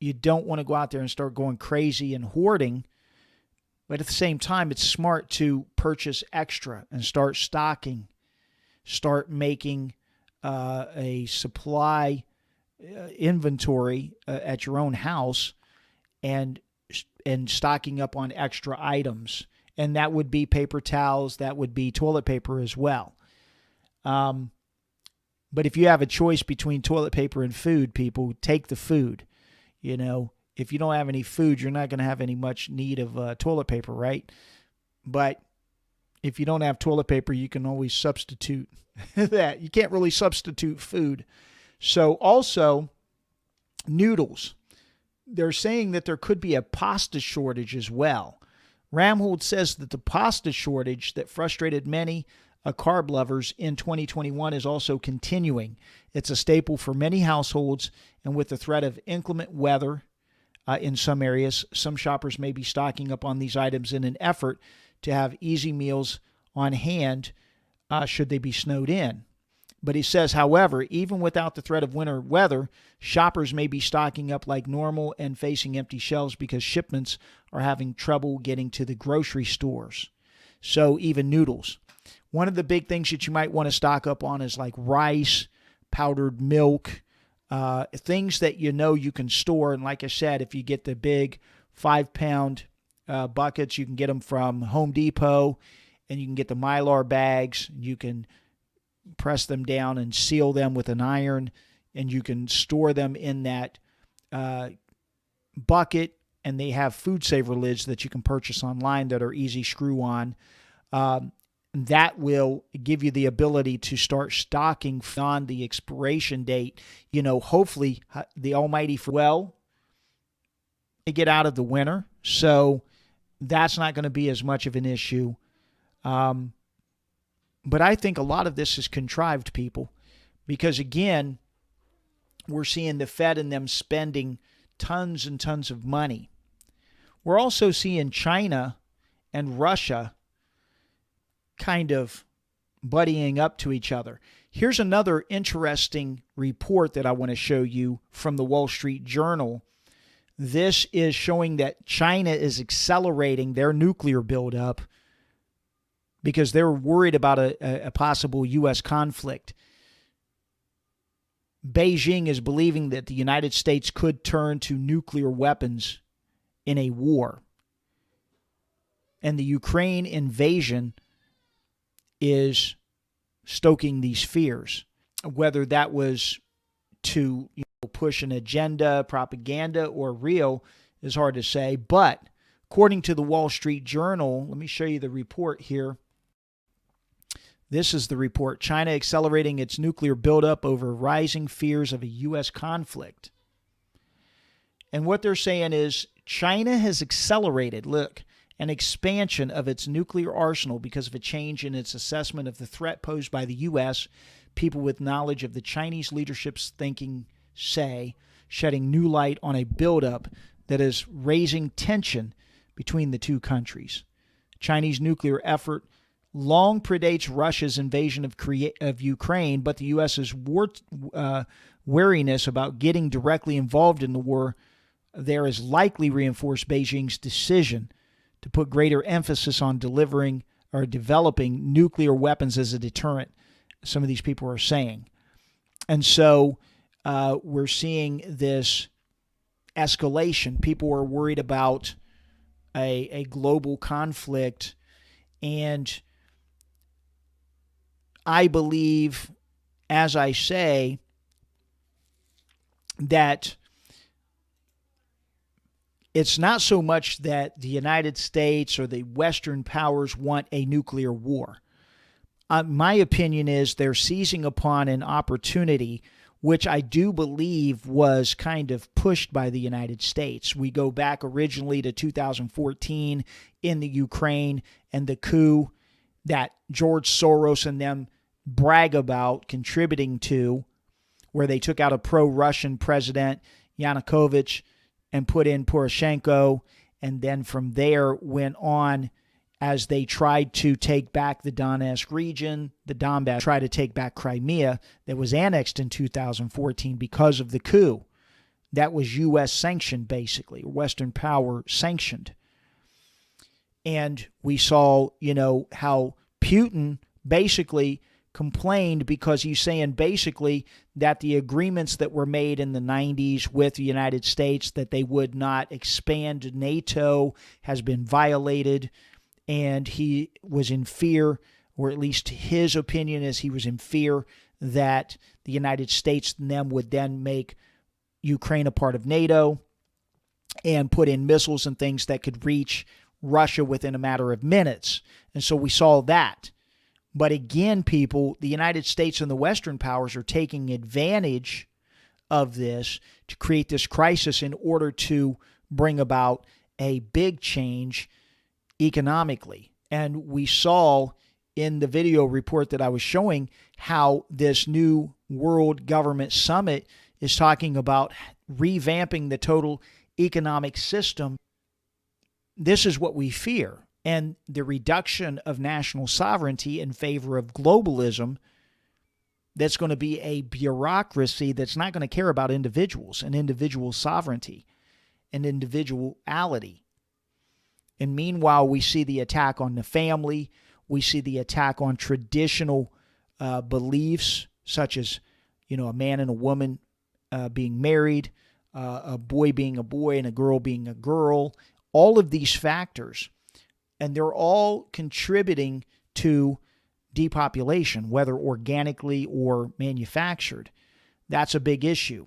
you don't want to go out there and start going crazy and hoarding. But at the same time, it's smart to purchase extra and start stocking. Start making a supply inventory at your own house and stocking up on extra items. And that would be paper towels. That would be toilet paper as well. But if you have a choice between toilet paper and food, people, take the food. If you don't have any food, you're not going to have any much need of toilet paper, right? But if you don't have toilet paper, you can always substitute that. You can't really substitute food. So also, noodles. They're saying that there could be a pasta shortage as well. Ramhold says that the pasta shortage that frustrated many carb lovers in 2021 is also continuing. It's a staple for many households, and with the threat of inclement weather in some areas, some shoppers may be stocking up on these items in an effort to have easy meals on hand should they be snowed in. But he says, however, even without the threat of winter weather, shoppers may be stocking up like normal and facing empty shelves because shipments are having trouble getting to the grocery stores. So even noodles. One of the big things that you might want to stock up on is like rice, powdered milk, things that you can store. And like I said, if you get the big 5-pound buckets, you can get them from Home Depot, and you can get the Mylar bags. You can press them down and seal them with an iron, and you can store them in that bucket. And they have food saver lids that you can purchase online that are easy screw on. That will give you the ability to start stocking on the expiration date. Hopefully the almighty get out of the winter. So that's not going to be as much of an issue. But I think a lot of this is contrived, people, because again, we're seeing the Fed and them spending tons and tons of money. We're also seeing China and Russia kind of buddying up to each other. Here's another interesting report that I want to show you from the Wall Street Journal. This is showing that China is accelerating their nuclear buildup because they're worried about a possible U.S. conflict. Beijing is believing that the United States could turn to nuclear weapons in a war. And the Ukraine invasion is stoking these fears. Whether that was to push an agenda, propaganda, or real is hard to say. But according to the Wall Street Journal, let me show you the report here. This is the report. China accelerating its nuclear buildup over rising fears of a U.S. conflict. And what they're saying is China has accelerated, an expansion of its nuclear arsenal because of a change in its assessment of the threat posed by the U.S. People with knowledge of the Chinese leadership's thinking say, shedding new light on a buildup that is raising tension between the two countries. Chinese nuclear effort long predates Russia's invasion of Ukraine, but the U.S.'s wariness about getting directly involved in the war there has likely reinforced Beijing's decision to put greater emphasis on delivering or developing nuclear weapons as a deterrent, some of these people are saying. And so we're seeing this escalation. People are worried about a global conflict, and I believe, as I say, that it's not so much that the United States or the Western powers want a nuclear war. My opinion is they're seizing upon an opportunity which I do believe was kind of pushed by the United States. We go back originally to 2014 in the Ukraine and the coup that George Soros and them brag about contributing to, where they took out a pro-Russian president, Yanukovych, and put in Poroshenko, and then from there went on as they tried to take back the Donetsk region, the Donbass, tried to take back Crimea that was annexed in 2014 because of the coup. That was U.S. sanctioned, basically, Western power sanctioned. And we saw, how Putin basically complained because he's saying basically that the agreements that were made in the 90s with the United States that they would not expand NATO has been violated. And he was in fear, or at least his opinion is he was in fear that the United States and them would then make Ukraine a part of NATO and put in missiles and things that could reach Russia within a matter of minutes. And so we saw that. But again, people, the United States and the Western powers are taking advantage of this to create this crisis in order to bring about a big change economically. And we saw in the video report that I was showing how this new World Government Summit is talking about revamping the total economic system. This is what we fear. And the reduction of national sovereignty in favor of globalism, that's going to be a bureaucracy that's not going to care about individuals and individual sovereignty and individuality. And meanwhile, we see the attack on the family. We see the attack on traditional beliefs, such as, a man and a woman being married, a boy being a boy and a girl being a girl. All of these factors. And they're all contributing to depopulation, whether organically or manufactured. That's a big issue.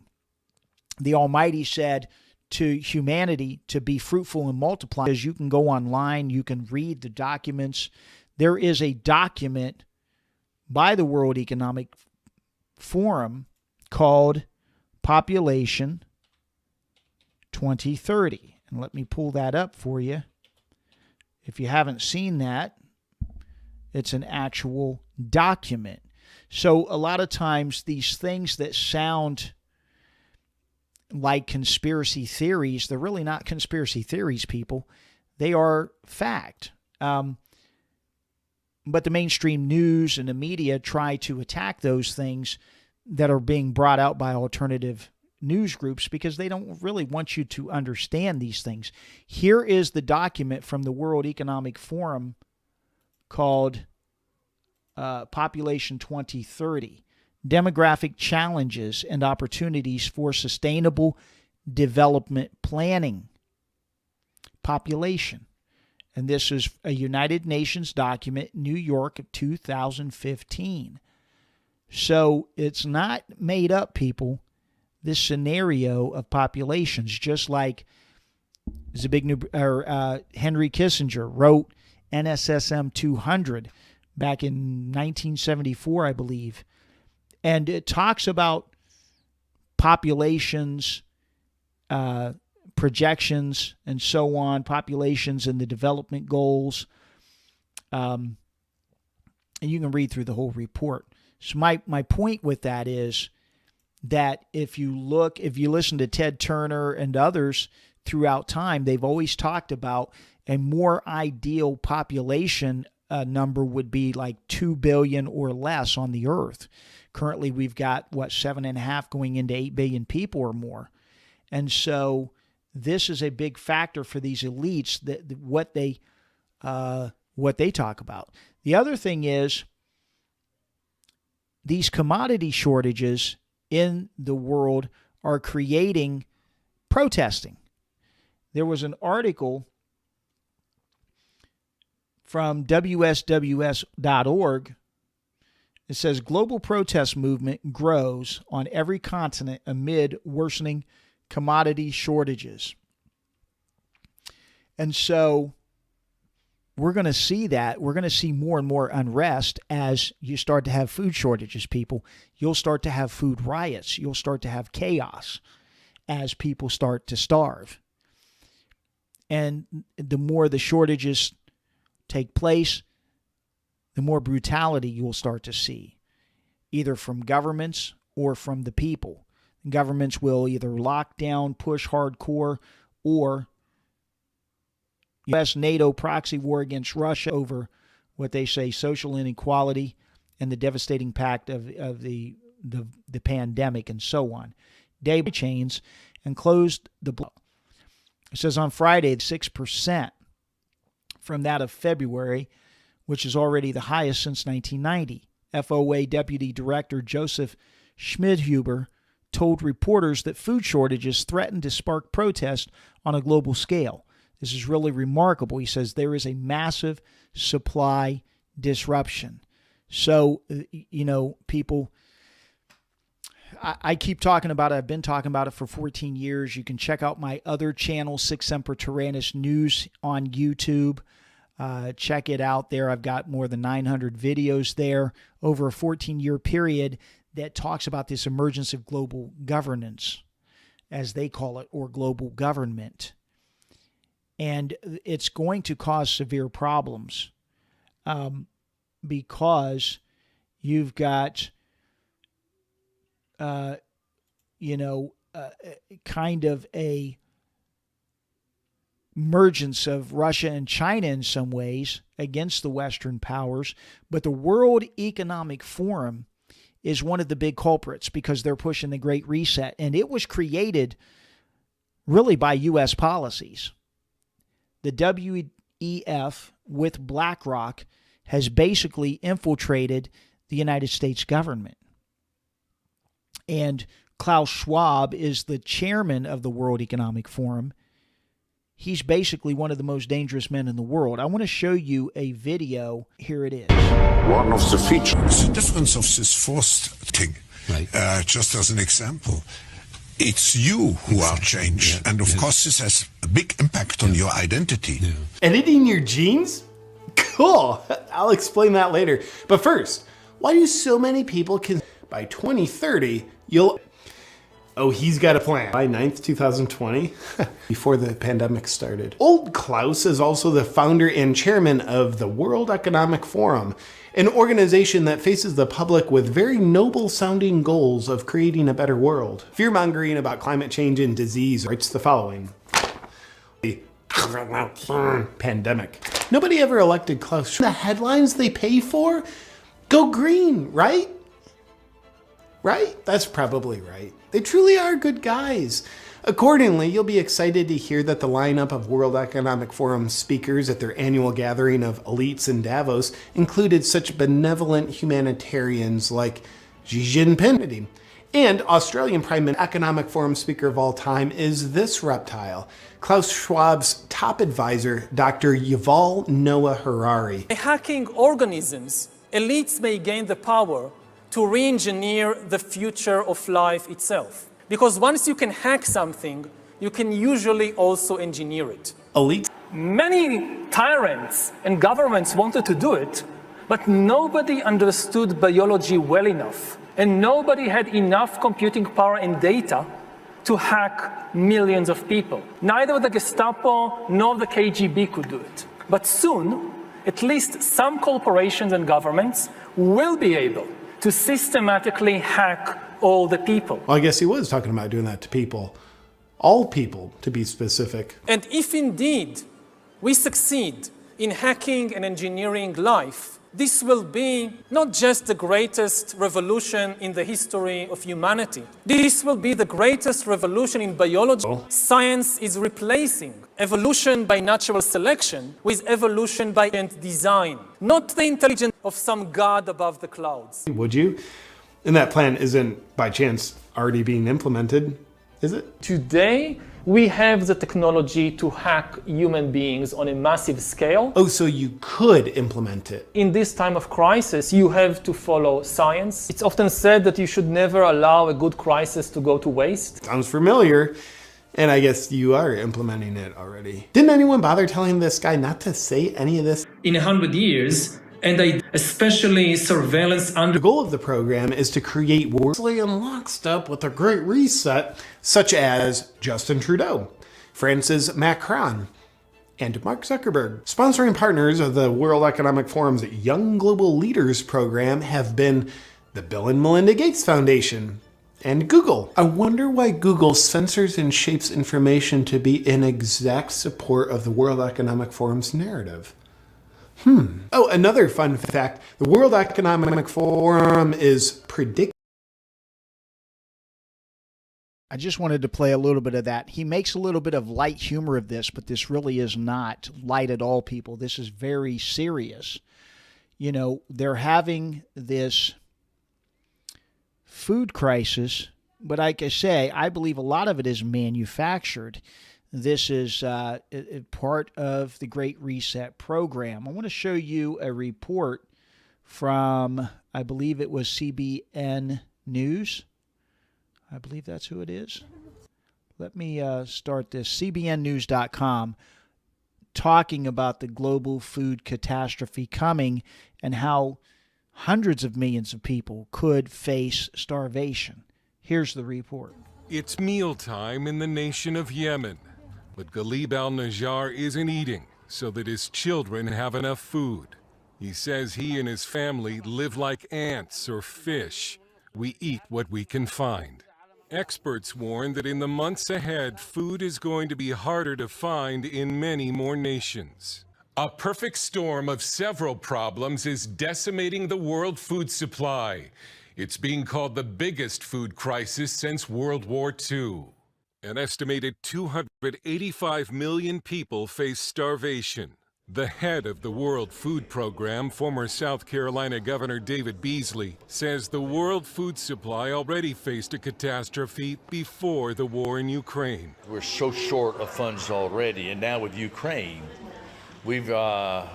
The Almighty said to humanity to be fruitful and multiply. As you can go online, you can read the documents. There is a document by the World Economic Forum called Population 2030. And let me pull that up for you. If you haven't seen that, it's an actual document. So a lot of times these things that sound like conspiracy theories, they're really not conspiracy theories, people. They are fact. But the mainstream news and the media try to attack those things that are being brought out by alternative news groups because they don't really want you to understand these things. Here is the document from the World Economic Forum called Population 2030, Demographic Challenges and Opportunities for Sustainable Development Planning. Population. And this is a United Nations document, New York of 2015. So it's not made up, people, this scenario of populations, just like Henry Kissinger wrote NSSM 200 back in 1974, I believe. And it talks about populations, projections, and so on, populations and the development goals. And you can read through the whole report. So my point with that is that if you listen to Ted Turner and others throughout time, they've always talked about a more ideal population number would be like 2 billion or less on the earth. Currently, we've got, 7.5 going into 8 billion people or more. And so this is a big factor for these elites, what they talk about. The other thing is these commodity shortages in the world are creating protesting. There was an article from WSWS.org. It says global protest movement grows on every continent amid worsening commodity shortages. And so we're going to see that. We're going to see more and more unrest as you start to have food shortages, people. You'll start to have food riots. You'll start to have chaos as people start to starve. And the more the shortages take place, the more brutality you'll start to see, either from governments or from the people. Governments will either lock down, push hardcore, or U.S. NATO proxy war against Russia over what they say social inequality and the devastating impact of the pandemic and so on. Day chains and closed the block. It says on Friday, 6% from that of February, which is already the highest since 1990. FOA Deputy Director Joseph Schmidhuber told reporters that food shortages threatened to spark protests on a global scale. This is really remarkable. He says there is a massive supply disruption. So, people, I keep talking about it. I've been talking about it for 14 years. You can check out my other channel, Sic Semper Tyrannis News on YouTube. Check it out there. I've got more than 900 videos there over a 14-year period that talks about this emergence of global governance, as they call it, or global government. And it's going to cause severe problems because you've got, kind of a emergence of Russia and China in some ways against the Western powers. But the World Economic Forum is one of the big culprits because they're pushing the Great Reset. And it was created really by U.S. policies. The WEF with BlackRock has basically infiltrated the United States government. And Klaus Schwab is the chairman of the World Economic Forum. He's basically one of the most dangerous men in the world. I want to show you a video. Here it is. One of the features, the difference of this first thing, right. Just as an example, it's you who are changed. Yeah. And of course, this has a big impact on your identity. Yeah. Editing your genes? Cool. I'll explain that later. But first, why do so many people by 2030, you'll... Oh, he's got a plan. By 9th, 2020, before the pandemic started. Old Klaus is also the founder and chairman of the World Economic Forum, an organization that faces the public with very noble-sounding goals of creating a better world. Fear-mongering about climate change and disease writes the following. Pandemic. Nobody ever elected Klaus. The headlines they pay for? Go green, right? Right? That's probably right. They truly are good guys. Accordingly, you'll be excited to hear that the lineup of World Economic Forum speakers at their annual gathering of elites in Davos included such benevolent humanitarians like Xi Jinping. And Australian Prime Minister Economic Forum speaker of all time is this reptile, Klaus Schwab's top advisor, Dr. Yuval Noah Harari. By hacking organisms, elites may gain the power to re-engineer the future of life itself. Because once you can hack something, you can usually also engineer it. Elite. Many tyrants and governments wanted to do it, but nobody understood biology well enough, and nobody had enough computing power and data to hack millions of people. Neither the Gestapo nor the KGB could do it. But soon, at least some corporations and governments will be able to systematically hack all the people. Well, I guess he was talking about doing that to people. All people, to be specific. And if indeed we succeed in hacking and engineering life, this will be not just the greatest revolution in the history of humanity. This will be the greatest revolution in biology. Science is replacing evolution by natural selection with evolution by design, not the intelligence of some god above the clouds. Would you? And that plan isn't, by chance, already being implemented, is it? Today, we have the technology to hack human beings on a massive scale. Oh, so you could implement it. In this time of crisis, you have to follow science. It's often said that you should never allow a good crisis to go to waste. Sounds familiar. And I guess you are implementing it already. Didn't anyone bother telling this guy not to say any of this? In 100 years, and especially surveillance under... The goal of the program is to create wars in lockstep with a Great Reset, such as Justin Trudeau, France's Macron, and Mark Zuckerberg. Sponsoring partners of the World Economic Forum's Young Global Leaders program have been the Bill and Melinda Gates Foundation and Google. I wonder why Google censors and shapes information to be in exact support of the World Economic Forum's narrative. Oh, another fun fact. The World Economic Forum is predicting. I just wanted to play a little bit of that. He makes a little bit of light humor of this, but this really is not light at all, people. This is very serious. You know, they're having this food crisis, but like I say, I believe a lot of it is manufactured. This is part of the Great Reset program. I want to show you a report from, I believe it was CBN News. I believe that's who it is. Let me start this. CBNnews.com, talking about the global food catastrophe coming and how hundreds of millions of people could face starvation. Here's the report. It's mealtime in the nation of Yemen. But Ghalib al-Najjar isn't eating so that his children have enough food. He says he and his family live like ants or fish. We eat what we can find. Experts warn that in the months ahead, food is going to be harder to find in many more nations. A perfect storm of several problems is decimating the world food supply. It's being called the biggest food crisis since World War II. An estimated 285 million people face starvation. The head of the World Food Program, former South Carolina Governor David Beasley, says the world food supply already faced a catastrophe before the war in Ukraine. We're so short of funds already, and now with Ukraine, we've got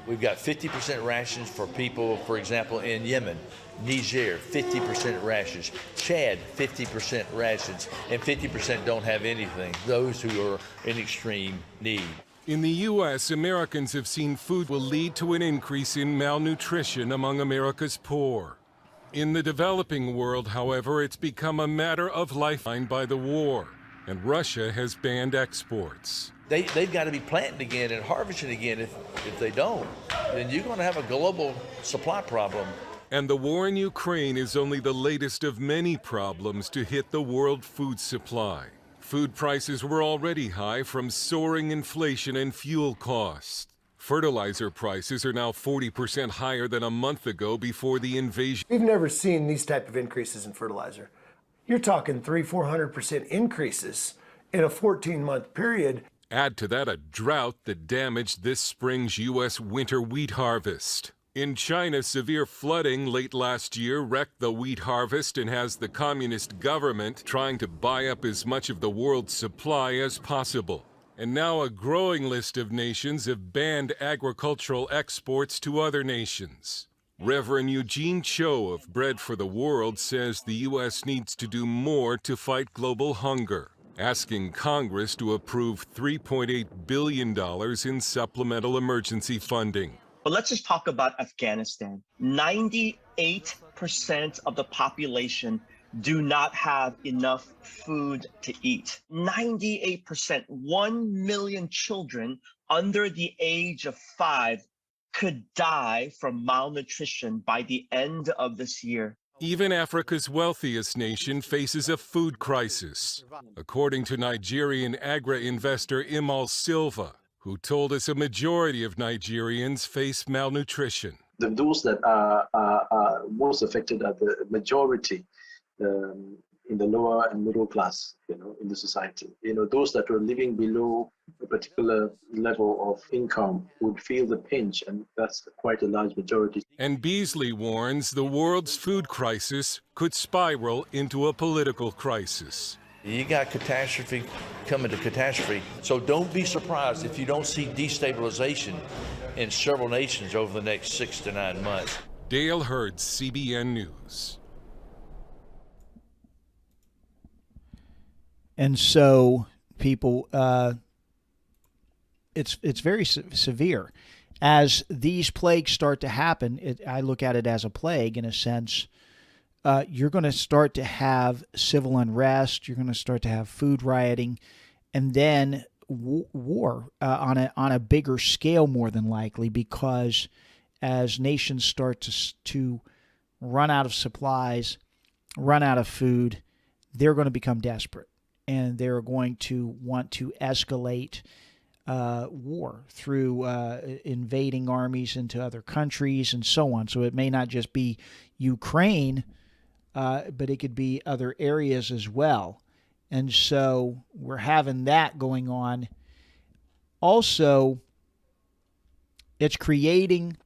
50% rations for people, for example, in Yemen. Niger, 50% rations. Chad, 50% rations. And 50% don't have anything. Those who are in extreme need. In the U.S., Americans have seen food will lead to an increase in malnutrition among America's poor. In the developing world, however, it's become a matter of lifeline by the war, and Russia has banned exports. They've got to be planting again and harvesting again. If they don't, then you're going to have a global supply problem. And the war in Ukraine is only the latest of many problems to hit the world food supply. Food prices were already high from soaring inflation and fuel costs. Fertilizer prices are now 40% higher than a month ago before the invasion. We've never seen these type of increases in fertilizer. You're talking 300-400% increases in a 14-month period. Add to that a drought that damaged this spring's U.S. winter wheat harvest. In China, severe flooding late last year wrecked the wheat harvest and has the communist government trying to buy up as much of the world's supply as possible. And now a growing list of nations have banned agricultural exports to other nations. Reverend Eugene Cho of Bread for the World says the U.S. needs to do more to fight global hunger, asking Congress to approve $3.8 billion in supplemental emergency funding. But let's just talk about Afghanistan. 98% of the population do not have enough food to eat. 98%, 1 million children under the age of 5 could die from malnutrition by the end of this year. Even Africa's wealthiest nation faces a food crisis, according to Nigerian agri-investor Imal Silva, who told us a majority of Nigerians face malnutrition. Those that are most affected are the majority in the lower and middle class, in the society. Those that are living below a particular level of income would feel the pinch, and that's quite a large majority. And Beasley warns the world's food crisis could spiral into a political crisis. You got catastrophe coming to catastrophe, so don't be surprised if you don't see destabilization in several nations over the next 6 to 9 months. Dale Hurd, CBN News. And so people, it's very severe. As these plagues start to happen, I look at it as a plague in a sense. You're going to start to have civil unrest. You're going to start to have food rioting, and then war on a bigger scale, more than likely, because as nations start to run out of supplies, run out of food, they're going to become desperate. And they're going to want to escalate war through invading armies into other countries and so on. So it may not just be Ukraine, but it could be other areas as well. And so we're having that going on. Also, it's creating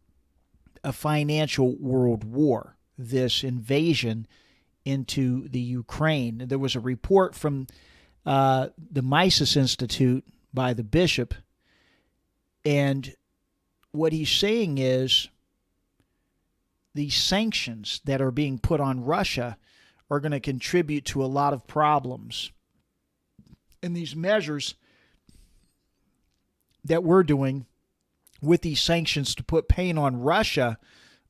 a financial world war, this invasion into the Ukraine. There was a report from the Mises Institute by the bishop, and what he's saying is these sanctions that are being put on Russia are going to contribute to a lot of problems. And these measures that we're doing with these sanctions to put pain on Russia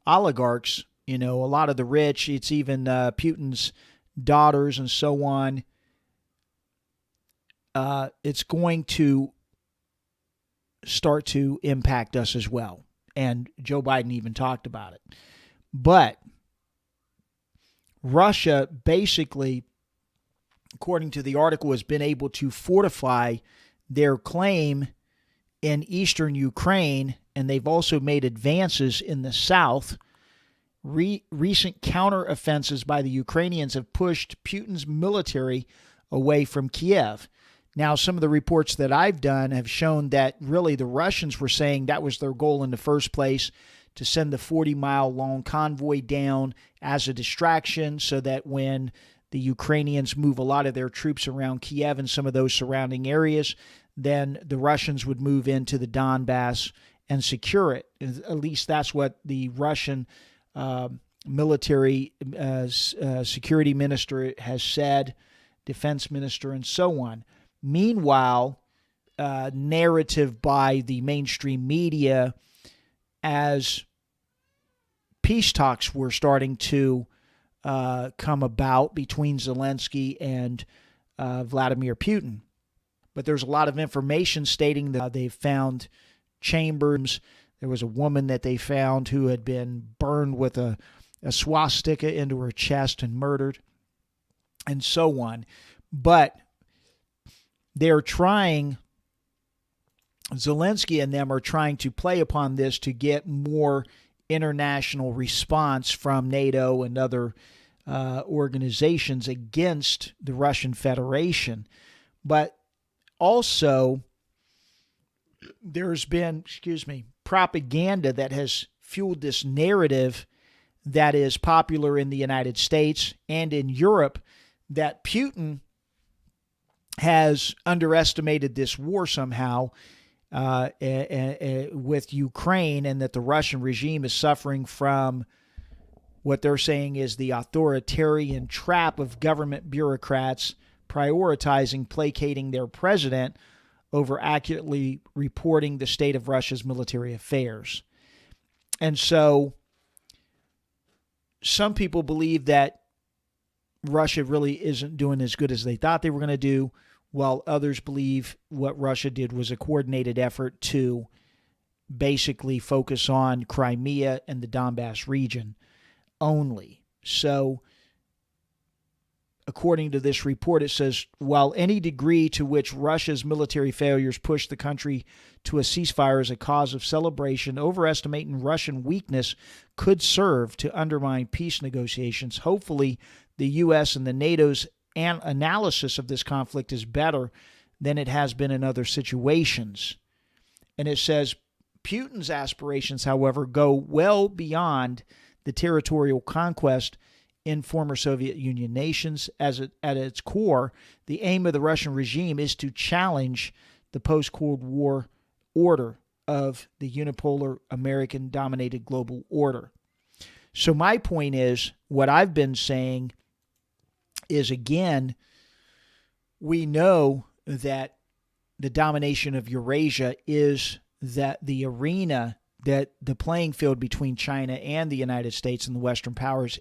oligarchs, a lot of the rich, it's even Putin's daughters and so on, it's going to start to impact us as well. And Joe Biden even talked about it. But Russia basically, according to the article, has been able to fortify their claim in eastern Ukraine, and they've also made advances in the south. Recent counteroffensives by the Ukrainians have pushed Putin's military away from Kiev. Now, some of the reports that I've done have shown that really the Russians were saying that was their goal in the first place, to send the 40-mile-long convoy down as a distraction so that when the Ukrainians move a lot of their troops around Kiev and some of those surrounding areas, then the Russians would move into the Donbass and secure it. At least that's what the Russian military security minister has said, defense minister, and so on. Meanwhile, narrative by the mainstream media as peace talks were starting to come about between Zelensky and Vladimir Putin. But there's a lot of information stating that they found chambers. There was a woman that they found who had been burned with a swastika into her chest and murdered, and so on. But they're trying, Zelensky and them are trying to play upon this to get more international response from NATO and other organizations against the Russian Federation. But also, there's been, propaganda that has fueled this narrative that is popular in the United States and in Europe, that Putin has underestimated this war somehow. with Ukraine, and that the Russian regime is suffering from what they're saying is the authoritarian trap of government bureaucrats prioritizing placating their president over accurately reporting the state of Russia's military affairs. And so some people believe that Russia really isn't doing as good as they thought they were going to do, while others believe what Russia did was a coordinated effort to basically focus on Crimea and the Donbass region only. So, according to this report, it says, while any degree to which Russia's military failures push the country to a ceasefire is a cause of celebration, overestimating Russian weakness could serve to undermine peace negotiations. Hopefully, the U.S. and the NATO's analysis of this conflict is better than it has been in other situations. And it says, Putin's aspirations, however, go well beyond the territorial conquest in former Soviet Union nations. At its core, the aim of the Russian regime is to challenge the post-Cold War order of the unipolar American-dominated global order. So my point is, what I've been saying is, again, we know that the domination of Eurasia is that the arena, that the playing field between China and the United States and the Western powers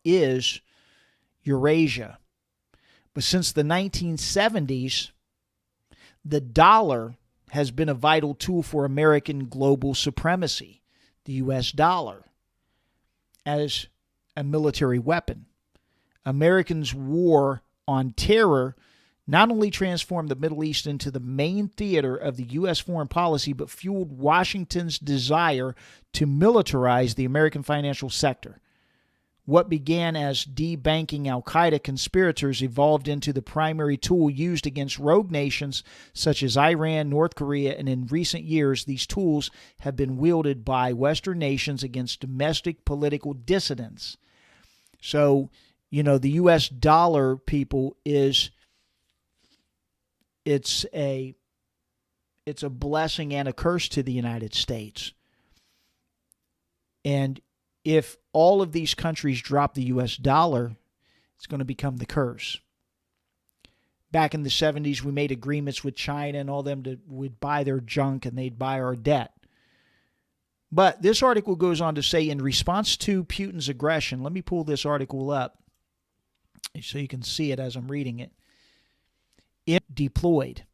is Eurasia. But since the 1970s, the dollar has been a vital tool for American global supremacy, the U.S. dollar, as a military weapon. Americans' war on terror not only transformed the Middle East into the main theater of the U.S. foreign policy, but fueled Washington's desire to militarize the American financial sector. What began as debanking al-Qaeda conspirators evolved into the primary tool used against rogue nations such as Iran, North Korea, and in recent years, these tools have been wielded by Western nations against domestic political dissidents. So, you know, the U.S. dollar, people, it's a blessing and a curse to the United States. And if all of these countries drop the U.S. dollar, it's going to become the curse. Back in the 70s, we made agreements with China and all them would buy their junk and they'd buy our debt. But this article goes on to say, in response to Putin's aggression, let me pull this article up so you can see it as I'm reading it. It deployed.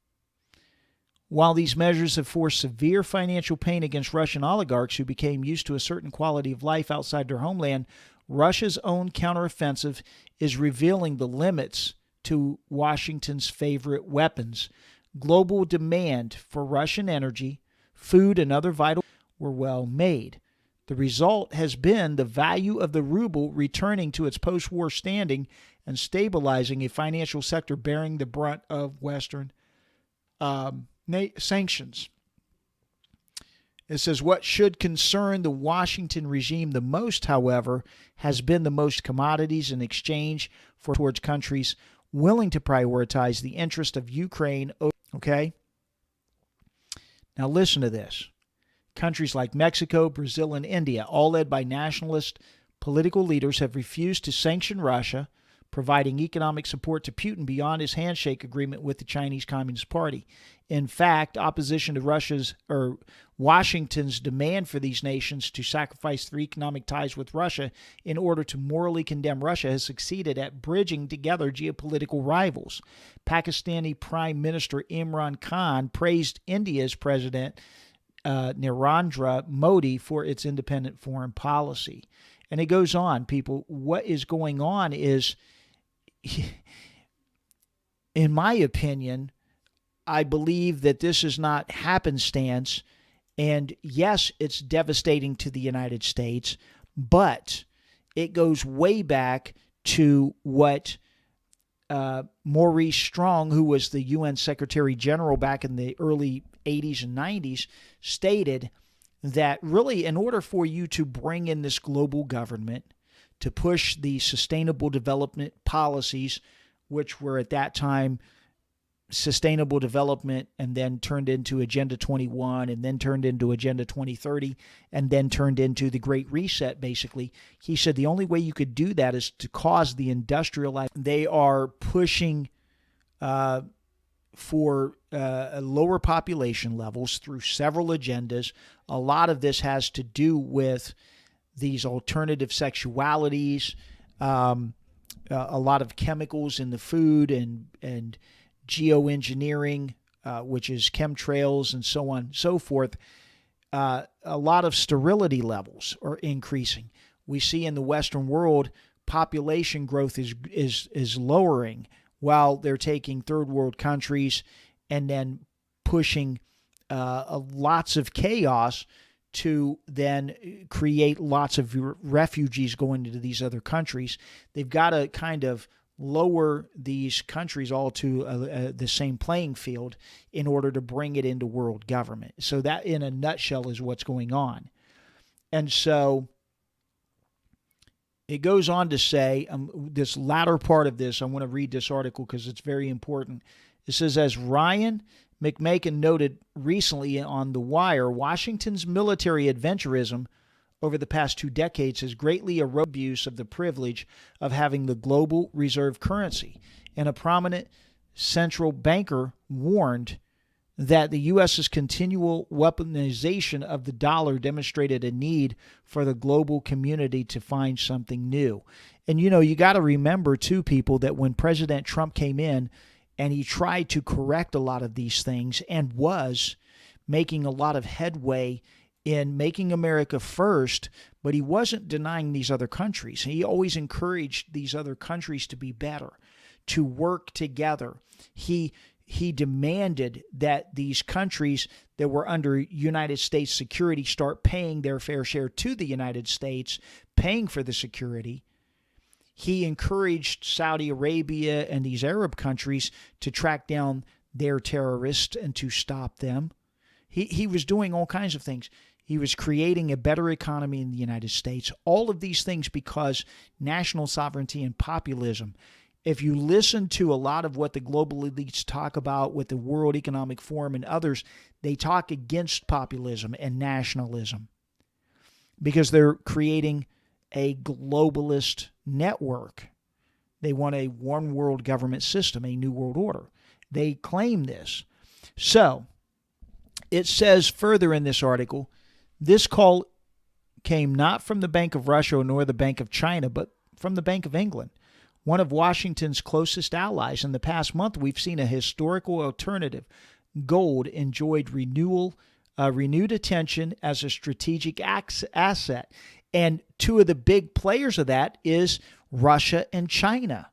While these measures have forced severe financial pain against Russian oligarchs who became used to a certain quality of life outside their homeland, Russia's own counteroffensive is revealing the limits to Washington's favorite weapons. Global demand for Russian energy, food, and other vital were well made. The result has been the value of the ruble returning to its post-war standing and stabilizing a financial sector bearing the brunt of Western sanctions. It says, what should concern the Washington regime the most, however, has been the most commodities in exchange towards countries willing to prioritize the interest of Ukraine. Okay? Now listen to this. Countries like Mexico, Brazil, and India, all led by nationalist political leaders, have refused to sanction Russia, providing economic support to Putin beyond his handshake agreement with the Chinese Communist Party. In fact, opposition to Washington's demand for these nations to sacrifice their economic ties with Russia in order to morally condemn Russia has succeeded at bridging together geopolitical rivals. Pakistani Prime Minister Imran Khan praised India's President Narendra Modi for its independent foreign policy. And it goes on, people. What is going on is, in my opinion, I believe that this is not happenstance. And yes, it's devastating to the United States, but it goes way back to what Maurice Strong, who was the UN Secretary General back in the early 80s and 90s, stated that really in order for you to bring in this global government to push the sustainable development policies, which were at that time Sustainable Development, and then turned into Agenda 21, and then turned into Agenda 2030, and then turned into the Great Reset, basically. He said the only way you could do that is to cause the industrialized. They are pushing for lower population levels through several agendas. A lot of this has to do with these alternative sexualities, a lot of chemicals in the food, and geoengineering, which is chemtrails and so on and so forth. A lot of sterility levels are increasing. We see in the Western world population growth is lowering, while they're taking third world countries and then pushing lots of chaos to then create lots of refugees going into these other countries. They've got to kind of lower these countries all to the same playing field in order to bring it into world government. So that, in a nutshell, is what's going on. And so it goes on to say, this latter part of this, I want to read this article because it's very important. It says, as Ryan McMakin noted recently on The Wire, Washington's military adventurism over the past 2 decades has greatly eroded abuse of the privilege of having the global reserve currency. And a prominent central banker warned that the U.S.'s continual weaponization of the dollar demonstrated a need for the global community to find something new. And, you got to remember, too, people, that when President Trump came in and he tried to correct a lot of these things and was making a lot of headway in making America first, but he wasn't denying these other countries. He always encouraged these other countries to be better, to work together. He demanded that these countries that were under United States security start paying their fair share to the United States, paying for the security. He encouraged Saudi Arabia and these Arab countries to track down their terrorists and to stop them. He was doing all kinds of things. He was creating a better economy in the United States. All of these things because national sovereignty and populism. If you listen to a lot of what the global elites talk about with the World Economic Forum and others, they talk against populism and nationalism because they're creating a globalist network. They want a one world government system, a new world order. They claim this. So it says further in this article, this call came not from the Bank of Russia nor the Bank of China, but from the Bank of England, one of Washington's closest allies. In the past month, we've seen a historical alternative. Gold enjoyed renewed attention as a strategic asset. And 2 of the big players of that is Russia and China,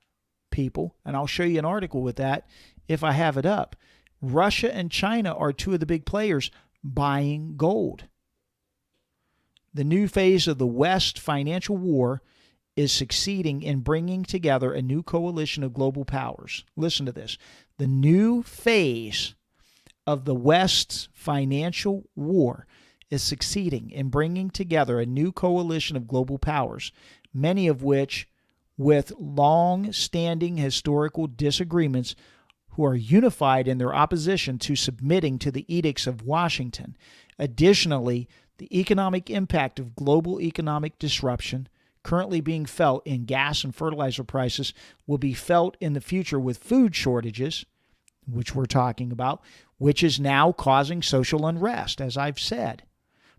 people. And I'll show you an article with that if I have it up. Russia and China are 2 of the big players buying gold. The new phase of the West financial war is succeeding in bringing together a new coalition of global powers. Listen to this. The new phase of the West's financial war is succeeding in bringing together a new coalition of global powers, many of which with long-standing historical disagreements, who are unified in their opposition to submitting to the edicts of Washington. Additionally, the economic impact of global economic disruption currently being felt in gas and fertilizer prices will be felt in the future with food shortages, which we're talking about, which is now causing social unrest, as I've said.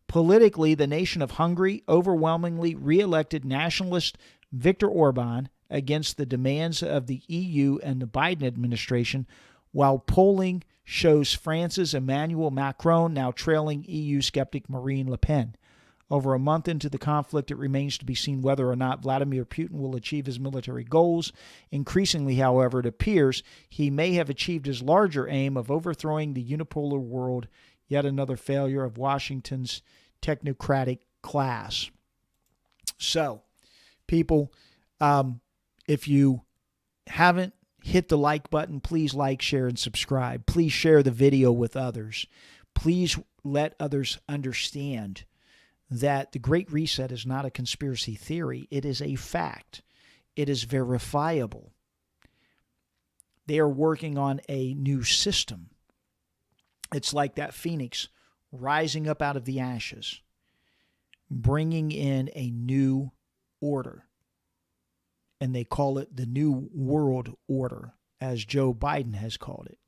Politically, the nation of Hungary overwhelmingly re-elected nationalist Viktor Orban against the demands of the EU and the Biden administration, while polling shows France's Emmanuel Macron now trailing EU skeptic Marine Le Pen. Over a month into the conflict, it remains to be seen whether or not Vladimir Putin will achieve his military goals. Increasingly, however, it appears he may have achieved his larger aim of overthrowing the unipolar world, yet another failure of Washington's technocratic class. So, people, if you haven't hit the like button, please like, share, and subscribe. Please share the video with others. Please let others understand that the Great Reset is not a conspiracy theory. It is a fact. It is verifiable. They are working on a new system. It's like that phoenix rising up out of the ashes, bringing in a new order. And they call it the New World Order, as Joe Biden has called it.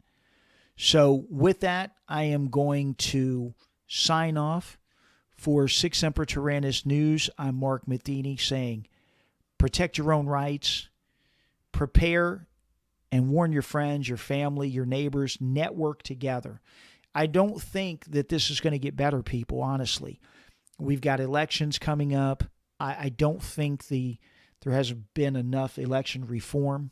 So with that, I am going to sign off. For Sic Semper Tyrannis News, I'm Mark Matheny saying, protect your own rights, prepare and warn your friends, your family, your neighbors, network together. I don't think that this is going to get better, people, honestly. We've got elections coming up. I don't think there has been enough election reform.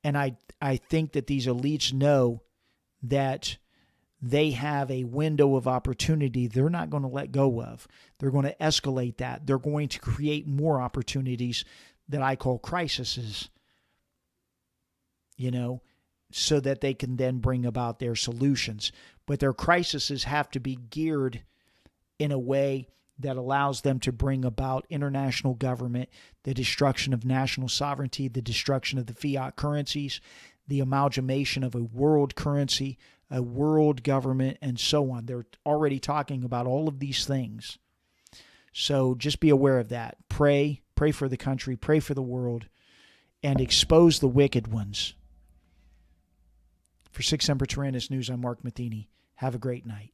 And I think that these elites know that they have a window of opportunity they're not going to let go of. They're going to escalate that. They're going to create more opportunities that I call crises, so that they can then bring about their solutions. But their crises have to be geared in a way that allows them to bring about international government, the destruction of national sovereignty, the destruction of the fiat currencies, the amalgamation of a world currency, a world government, and so on. They're already talking about all of these things. So just be aware of that. Pray for the country, pray for the world, and expose the wicked ones. For Sic Semper Tyrannis News, I'm Mark Matheny. Have a great night.